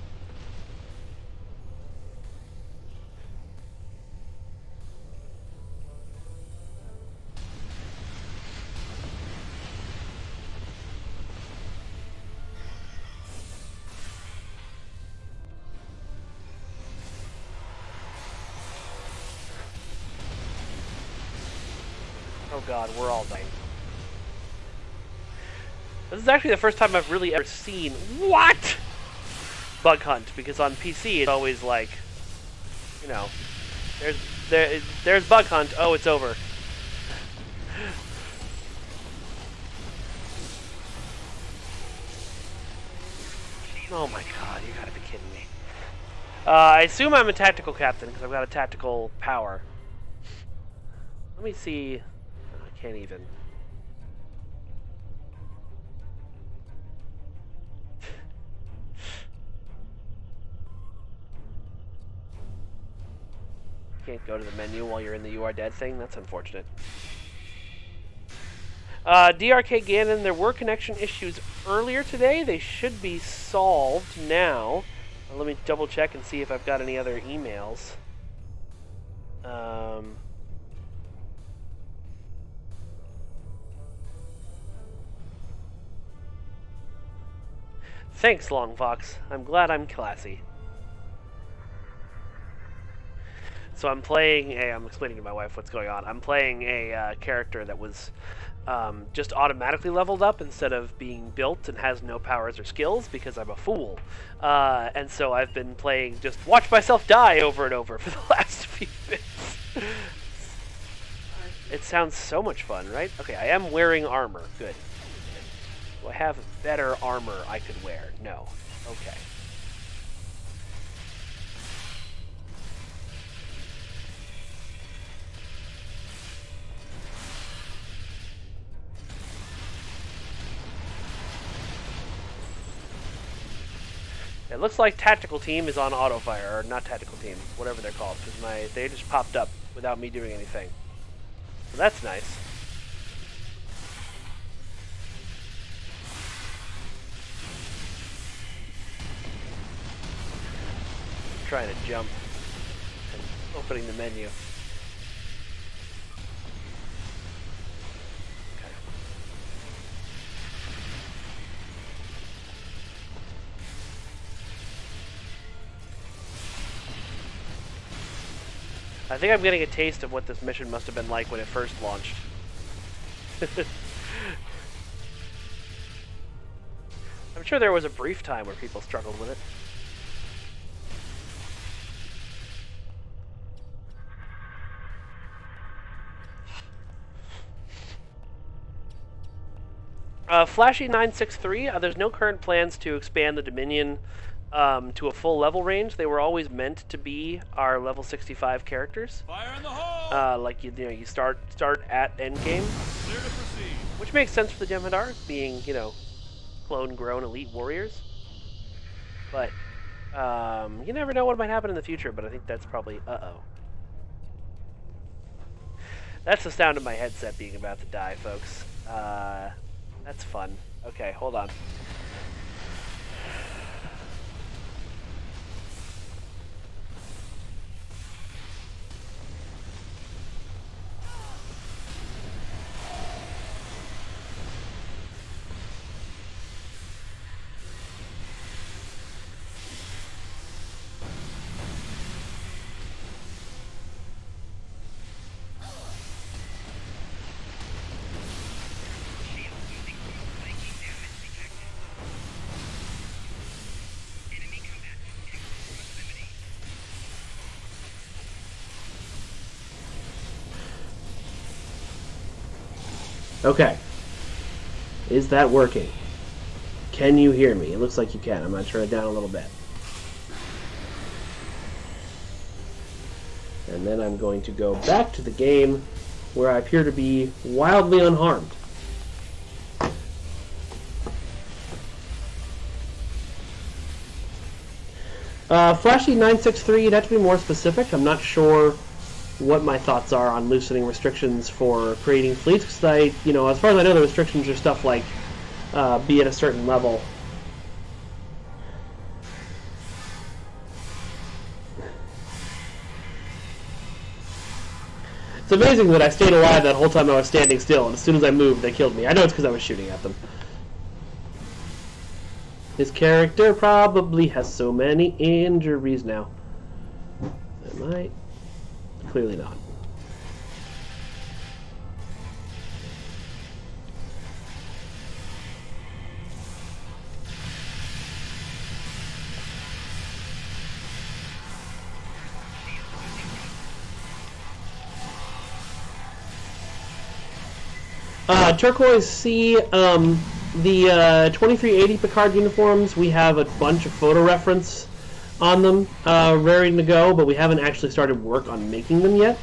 Oh god, we're all dying. This is actually the first time I've really ever seen what bug hunt, because on PC it's always like, you know, there's bug hunt. Oh, it's over. Oh my god, you gotta be kidding me. I assume I'm a tactical captain because I've got a tactical power. Let me see. I can't even. Can't go to the menu while you're in the You Are Dead thing. That's unfortunate. DRK Ganon, there were connection issues earlier today. They should be solved now. Let me double check and see if I've got any other emails. Thanks, Longfox. I'm glad I'm classy. So I'm playing I'm explaining to my wife what's going on. I'm playing a character that was just automatically leveled up instead of being built and has no powers or skills because I'm a fool. And so I've been playing just watch myself die over and over for the last few minutes. It sounds so much fun, right? Okay, I am wearing armor. Good. Do I have better armor I could wear? No. Okay. It looks like Tactical Team is on auto fire, or not Tactical Team, whatever they're called, because they just popped up without me doing anything. So that's nice. I'm trying to jump and opening the menu. I think I'm getting a taste of what this mission must have been like when it first launched. I'm sure there was a brief time where people struggled with it. Flashy 963, there's no current plans to expand the Dominion to a full level range. They were always meant to be our level 65 characters. Fire in the hole! Like you start at endgame, Clear to proceed. which makes sense for the Jem'Hadar, being clone grown elite warriors. But you never know what might happen in the future. But I think that's probably That's the sound of my headset being about to die, folks. That's fun. Okay, hold on. Okay. Is that working? Can you hear me? It looks like you can. I'm going to turn it down a little bit. And then I'm going to go back to the game where I appear to be wildly unharmed. Flashy 963, you'd have to be more specific. I'm not sure what my thoughts are on loosening restrictions for creating fleets, because as far as I know, the restrictions are stuff like be at a certain level. It's amazing that I stayed alive that whole time I was standing still, and as soon as I moved, they killed me. I know it's because I was shooting at them. His character probably has so many injuries now. Am I? Clearly not. Turquoise C, the 2380 Picard uniforms, we have a bunch of photo reference on them, ready to go, but we haven't actually started work on making them yet.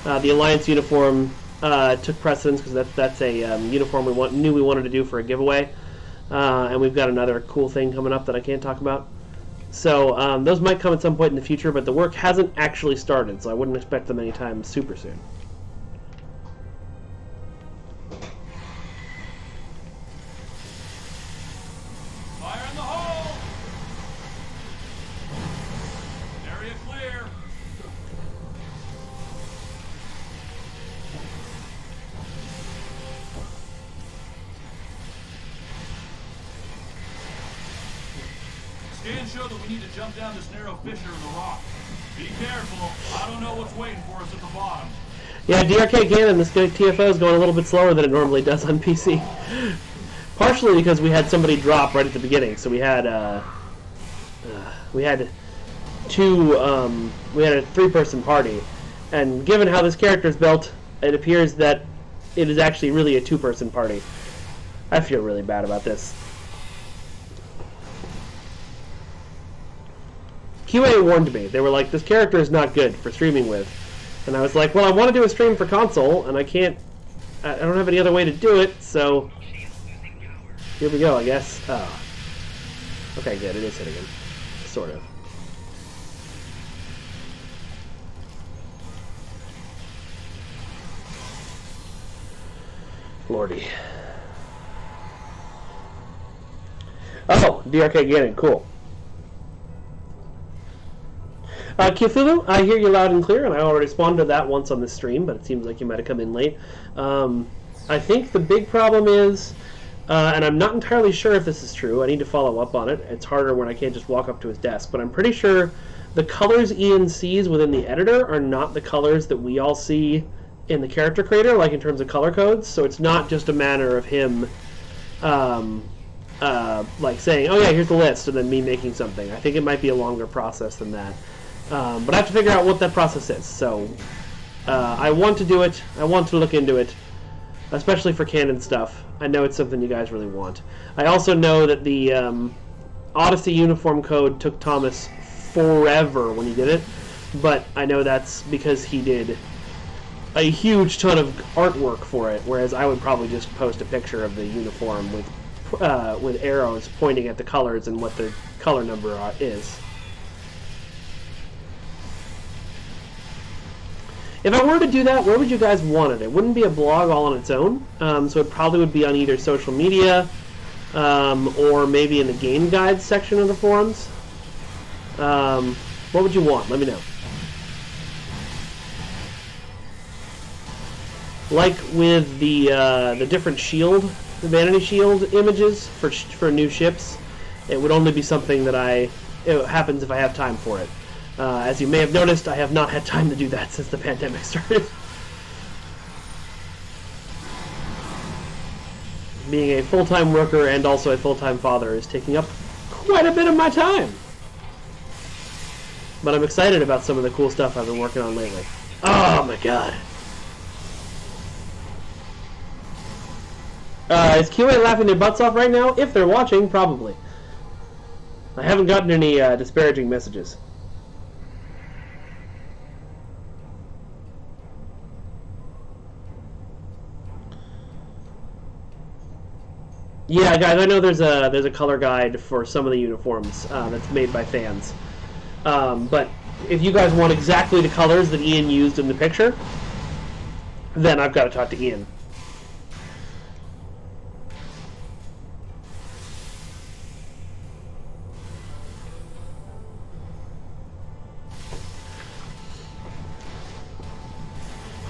The Alliance uniform took precedence because that's a uniform knew we wanted to do for a giveaway, and we've got another cool thing coming up that I can't talk about. So those might come at some point in the future, but the work hasn't actually started, so I wouldn't expect them anytime super soon. Scans show that we need to jump down this narrow fissure in the rock. Be careful. I don't know what's waiting for us at the bottom. Yeah, DRK Gannon, this TFO is going a little bit slower than it normally does on PC. Partially because we had somebody drop right at the beginning, so we had a 3-person party, and given how this character is built, it appears that it is actually really a 2-person party. I feel really bad about this. QA warned me. They were like, this character is not good for streaming with. And I was like, well, I want to do a stream for console, and I don't have any other way to do it, so here we go, I guess. Oh. Okay, good. It is hitting him. Sort of. Lordy. Oh, DRK Gannon, cool. Cthulhu, I hear you loud and clear, and I already responded to that once on the stream, but it seems like you might have come in late. I think the big problem is, and I'm not entirely sure if this is true, I need to follow up on it. It's harder when I can't just walk up to his desk, but I'm pretty sure the colors Ian sees within the editor are not the colors that we all see in the character creator, like in terms of color codes. So it's not just a matter of him like saying, oh yeah, here's the list, and then me making something. I think it might be a longer process than that. But I have to figure out what that process is. So I want to do it. I want to look into it, especially for canon stuff. I know it's something you guys really want. I also know that the Odyssey uniform code took Thomas forever when he did it, but I know that's because he did a huge ton of artwork for it, whereas I would probably just post a picture of the uniform with arrows pointing at the colors and what the color number is. If I were to do that, where would you guys want it? It wouldn't be a blog all on its own, so it probably would be on either social media or maybe in the game guides section of the forums. What would you want? Let me know. Like with the different shield, the vanity shield images for new ships, it would only be something that it happens if I have time for it. As you may have noticed, I have not had time to do that since the pandemic started. Being a full-time worker and also a full-time father is taking up quite a bit of my time. But I'm excited about some of the cool stuff I've been working on lately. Oh my god. Is QA laughing their butts off right now? If they're watching, probably. I haven't gotten any disparaging messages. Yeah, guys, I know there's a color guide for some of the uniforms that's made by fans. But if you guys want exactly the colors that Ian used in the picture, then I've got to talk to Ian.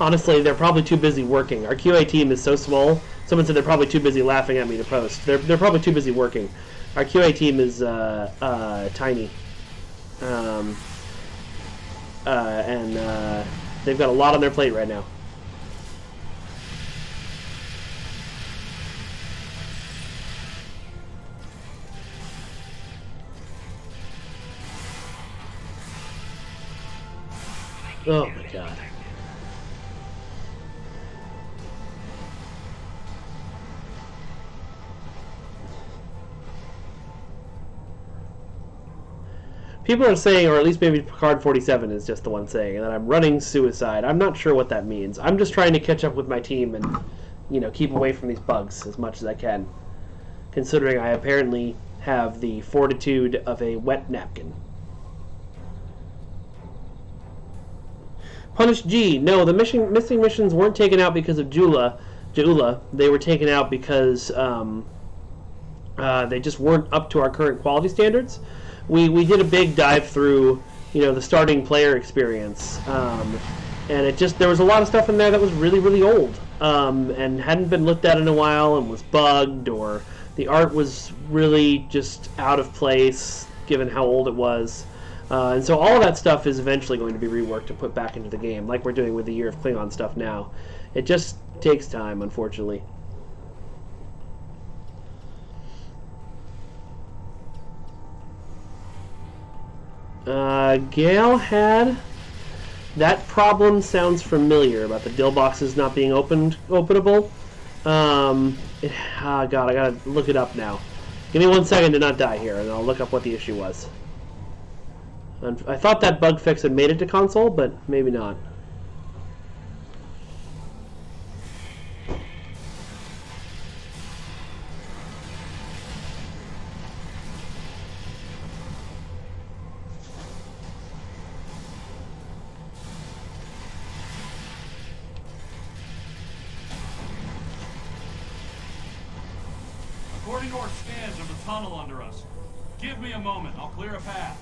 Honestly, they're probably too busy working. Our QA team is so small. Someone said they're probably too busy laughing at me to post. They're probably too busy working. Our QA team is tiny. And they've got a lot on their plate right now. Oh my god. People are saying, or at least maybe Picard 47 is just the one saying, that I'm running suicide. I'm not sure what that means. I'm just trying to catch up with my team and, you know, keep away from these bugs as much as I can. Considering I apparently have the fortitude of a wet napkin. Punish G. No, the missing missions weren't taken out because of Jaula. They were taken out because they just weren't up to our current quality standards. We did a big dive through, you know, the starting player experience, and there was a lot of stuff in there that was really, really old, and hadn't been looked at in a while and was bugged, or the art was really just out of place given how old it was. And so all of that stuff is eventually going to be reworked and put back into the game, like we're doing with the Year of Klingon stuff now. It just takes time, unfortunately. Gail had... That problem sounds familiar about the dill boxes not being openable. God, I gotta look it up now. Give me 1 second to not die here, and I'll look up what the issue was. And I thought that bug fix had made it to console, but maybe not. According to our scans, there's a tunnel under us. Give me a moment, I'll clear a path.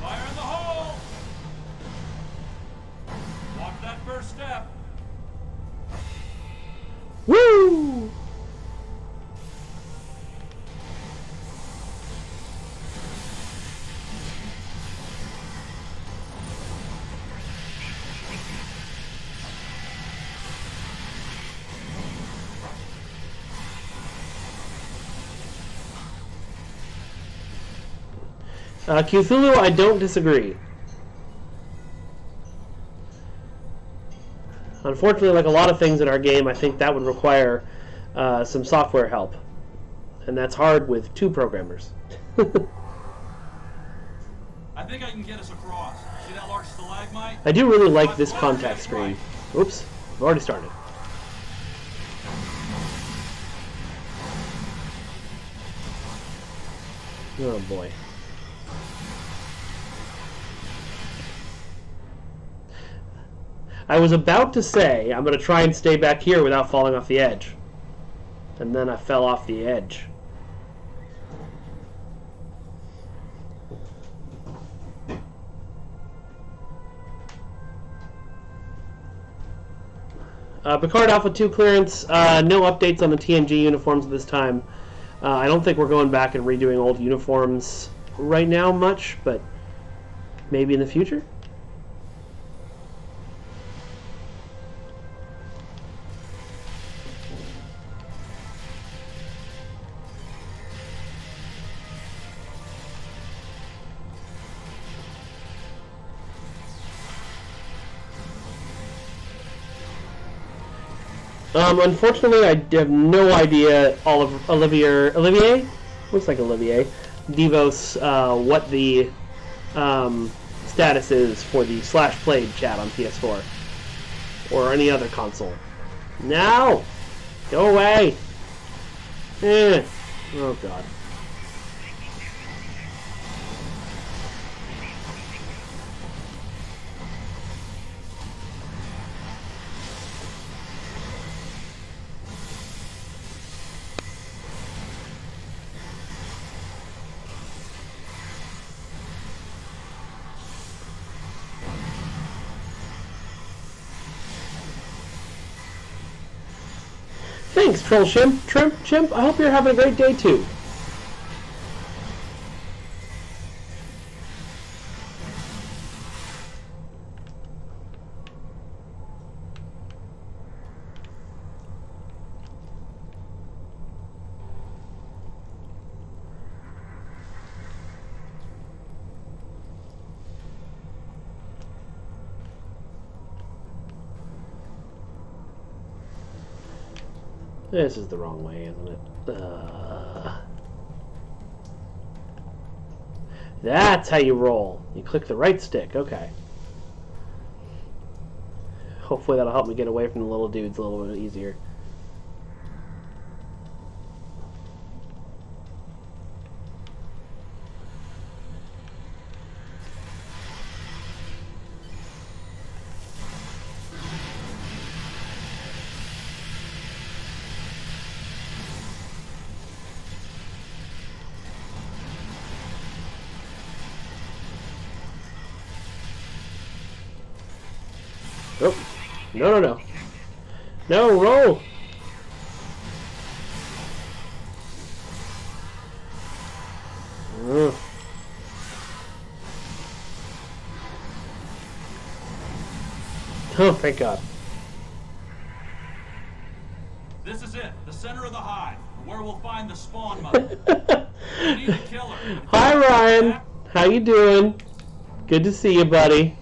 Fire in the hole! Watch that first step. Woo! Cthulhu, I don't disagree. Unfortunately, like a lot of things in our game, I think that would require some software help. And that's hard with 2 programmers. I think I can get us across. See that large stalagmite? I do really like this contact screen. Oops, I've already started. Oh boy. I was about to say I'm going to try and stay back here without falling off the edge. And then I fell off the edge. Picard Alpha 2 clearance, no updates on the TNG uniforms this time. I don't think we're going back and redoing old uniforms right now much, but maybe in the future? Unfortunately, I have no idea. Olivier, looks like Olivier, Devos, what the status is for the /played chat on PS4 or any other console. No, go away. Oh God. Thanks, Troll Chimp. I hope you're having a great day too. This is the wrong way, isn't it? That's how you roll. You click the right stick. Okay. Hopefully that'll help me get away from the little dudes a little bit easier. Oh. No. No, roll! Oh, thank God. This is it, the center of the hive, where we'll find the spawn mother. We need to kill her. Hi, Ryan. How you doing? Good to see you, buddy.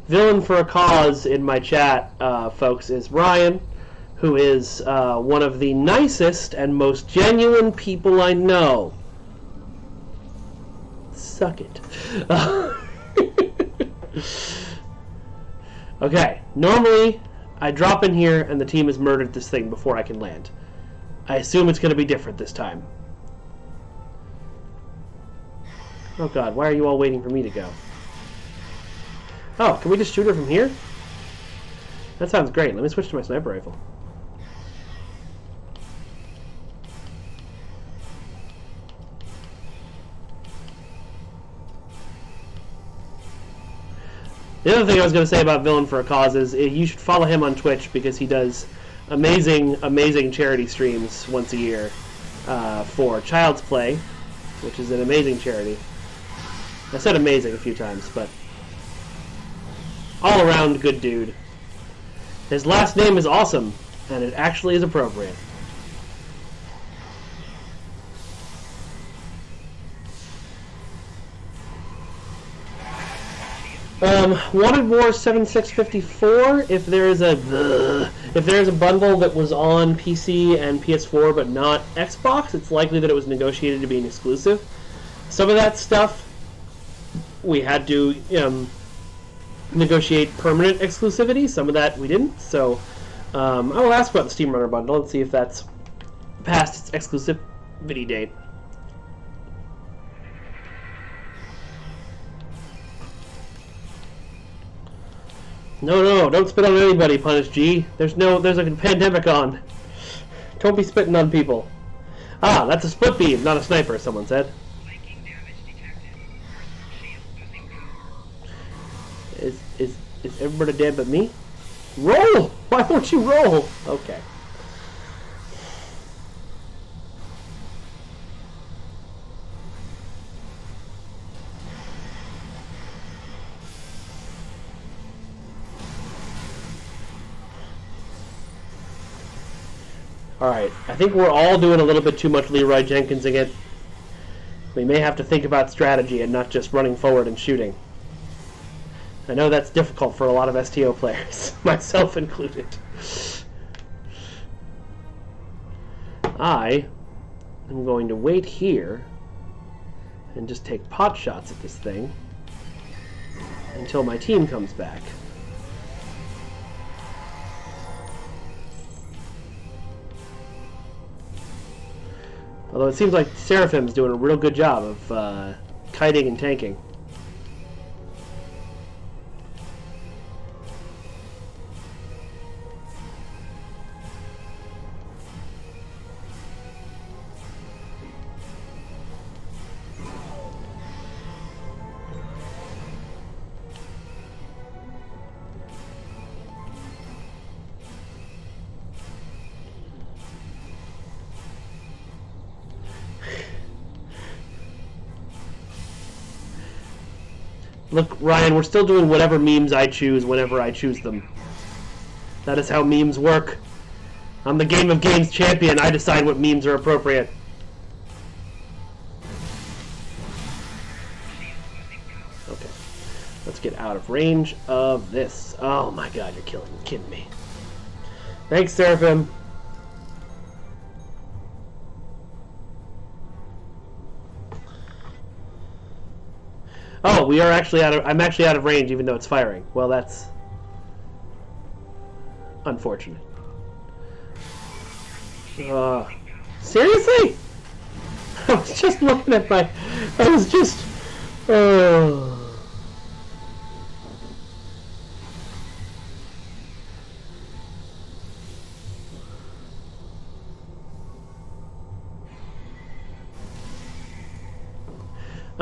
Villain for a cause in my chat, folks, is Ryan, who is one of the nicest and most genuine people I know. Suck it. Okay, normally I drop in here and the team has murdered this thing before I can land. I assume it's going to be different this time. Oh God, why are you all waiting for me to go? Oh, can we just shoot her from here? That sounds great. Let me switch to my sniper rifle. The other thing I was going to say about Villain for a Cause is you should follow him on Twitch because he does amazing charity streams once a year for Child's Play, which is an amazing charity. I said amazing a few times, but all around good dude. His last name is awesome, and it actually is appropriate. Wanted War 7654. If there is a bundle that was on PC and PS4 but not Xbox, it's likely that it was negotiated to be an exclusive. Some of that stuff we had to negotiate permanent exclusivity. Some of that we didn't. So I will ask about the Steam Runner bundle and see if that's past its exclusivity date. No, don't spit on anybody, Punish G. There's a pandemic on. Don't be spitting on people. Ah, that's a split beam, not a sniper, someone said. Is everybody dead but me? Roll! Why won't you roll? Okay. Alright, I think we're all doing a little bit too much Leroy Jenkins again. We may have to think about strategy and not just running forward and shooting. I know that's difficult for a lot of STO players, myself included. I am going to wait here and just take pot shots at this thing until my team comes back. Although it seems like Seraphim's doing a real good job of kiting and tanking. Look, Ryan, we're still doing whatever memes I choose whenever I choose them. That is how memes work. I'm the Game of Games champion. I decide what memes are appropriate. Okay. Let's get out of range of this. Oh my god, you're kidding me. Thanks, Seraphim. Oh, we are actually out of... I'm actually out of range even though it's firing. Well, that's unfortunate. Seriously? I was just looking at my... I was just...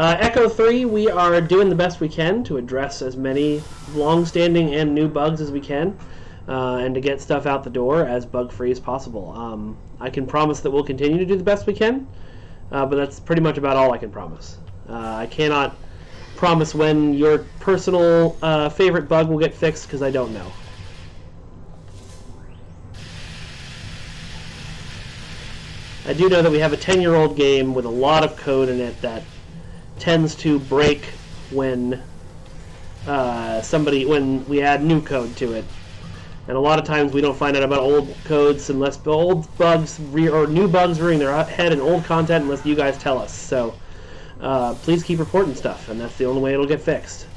Echo 3, we are doing the best we can to address as many long-standing and new bugs as we can, and to get stuff out the door as bug-free as possible. I can promise that we'll continue to do the best we can, but that's pretty much about all I can promise. I cannot promise when your personal favorite bug will get fixed, because I don't know. I do know that we have a 10-year-old game with a lot of code in it that tends to break when when we add new code to it, and a lot of times we don't find out about old codes unless old bugs or new bugs rearing their head in old content unless you guys tell us. So please keep reporting stuff, and that's the only way it'll get fixed.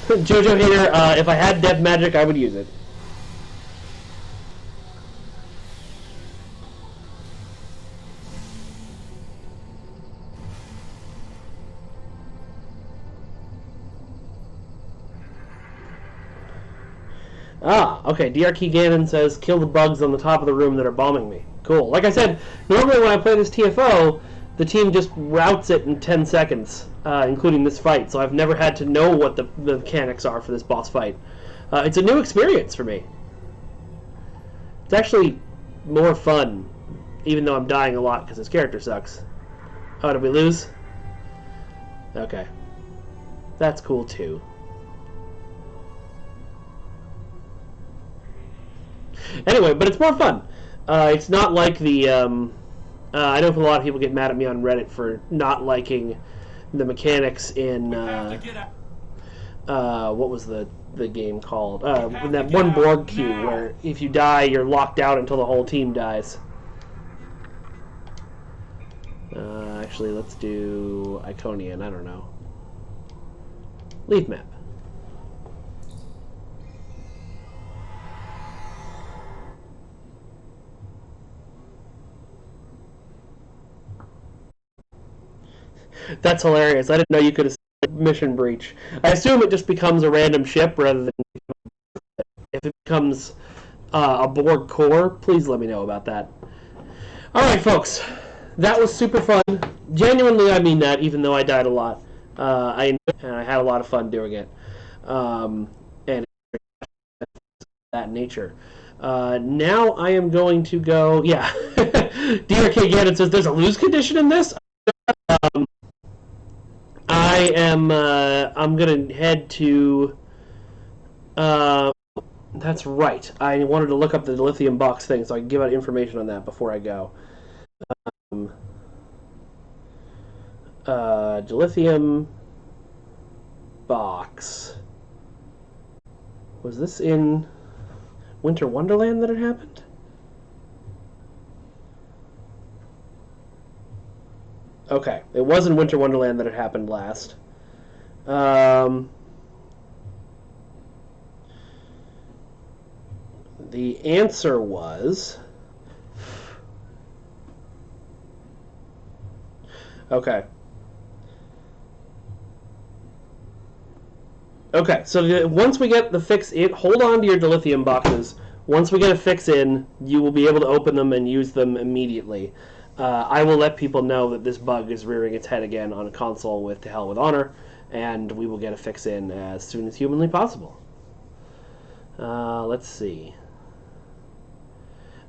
Jojo Hater, if I had Dev Magic, I would use it. Ah, okay. DRK Gannon says, kill the bugs on the top of the room that are bombing me. Cool. Like I said, normally when I play this TFO, the team just routs it in 10 seconds, including this fight, so I've never had to know what the mechanics are for this boss fight. It's a new experience for me. It's actually more fun even though I'm dying a lot because his character sucks. Oh, did we lose? Okay. That's cool, too. Anyway, but it's more fun. It's not like the... I know a lot of people get mad at me on Reddit for not liking the mechanics in... what was the game called? In that one Borg queue where if you die, you're locked out until the whole team dies. Actually, let's do Iconian. I don't know. Leave map. That's hilarious. I didn't know you could have said mission breach. I assume it just becomes a random ship rather than if it becomes a Borg core. Please let me know about that. All right, folks. That was super fun. Genuinely, I mean that, even though I died a lot. I had a lot of fun doing it. And that nature. Now I am going to go... Yeah. DRK Gannon says, there's a lose condition in this? I'm going to head to... that's right. I wanted to look up the lithium box thing so I can give out information on that before I go. Dilithium box. Was this in Winter Wonderland that it happened? Okay, it was in Winter Wonderland that it happened last. The answer was... Okay. Okay, so once we get the fix in, hold on to your dilithium boxes. Once we get a fix in, you will be able to open them and use them immediately. I will let people know that this bug is rearing its head again on a console with To Hell with Honor, and we will get a fix in as soon as humanly possible. Let's see.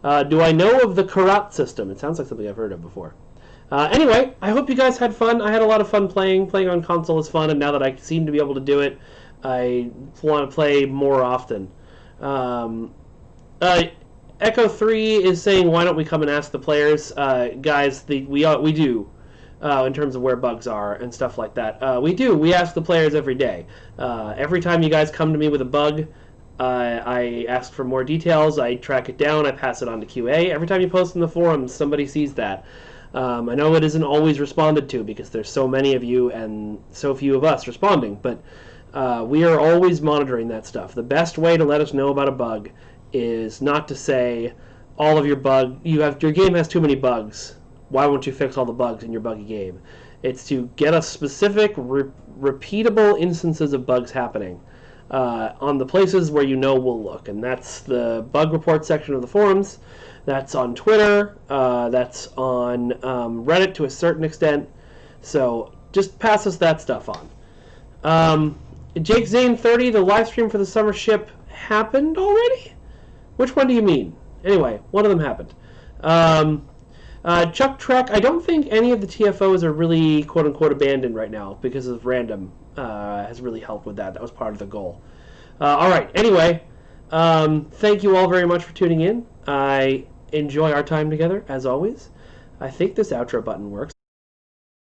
Do I know of the Karat system? It sounds like something I've heard of before. Anyway, I hope you guys had fun. I had a lot of fun playing. Playing on console is fun, and now that I seem to be able to do it, I want to play more often. Echo 3 is saying, why don't we come and ask the players? Guys, we do, in terms of where bugs are and stuff like that. We do. We ask the players every day. Every time you guys come to me with a bug, I ask for more details. I track it down. I pass it on to QA. Every time you post in the forums, somebody sees that. I know it isn't always responded to because there's so many of you and so few of us responding, but we are always monitoring that stuff. The best way to let us know about a bug is not to say all of your your game has too many bugs. Why won't you fix all the bugs in your buggy game? It's to get us specific, repeatable instances of bugs happening on the places where you know we'll look, and that's the bug report section of the forums. That's on Twitter. That's on Reddit to a certain extent. So just pass us that stuff on. Jake Zane 30, the live stream for the summer ship happened already? Which one do you mean? Anyway, one of them happened. Chuck Trek, I don't think any of the TFOs are really quote-unquote abandoned right now because of random has really helped with that. That was part of the goal. All right, anyway, thank you all very much for tuning in. I enjoy our time together, as always. I think this outro button works.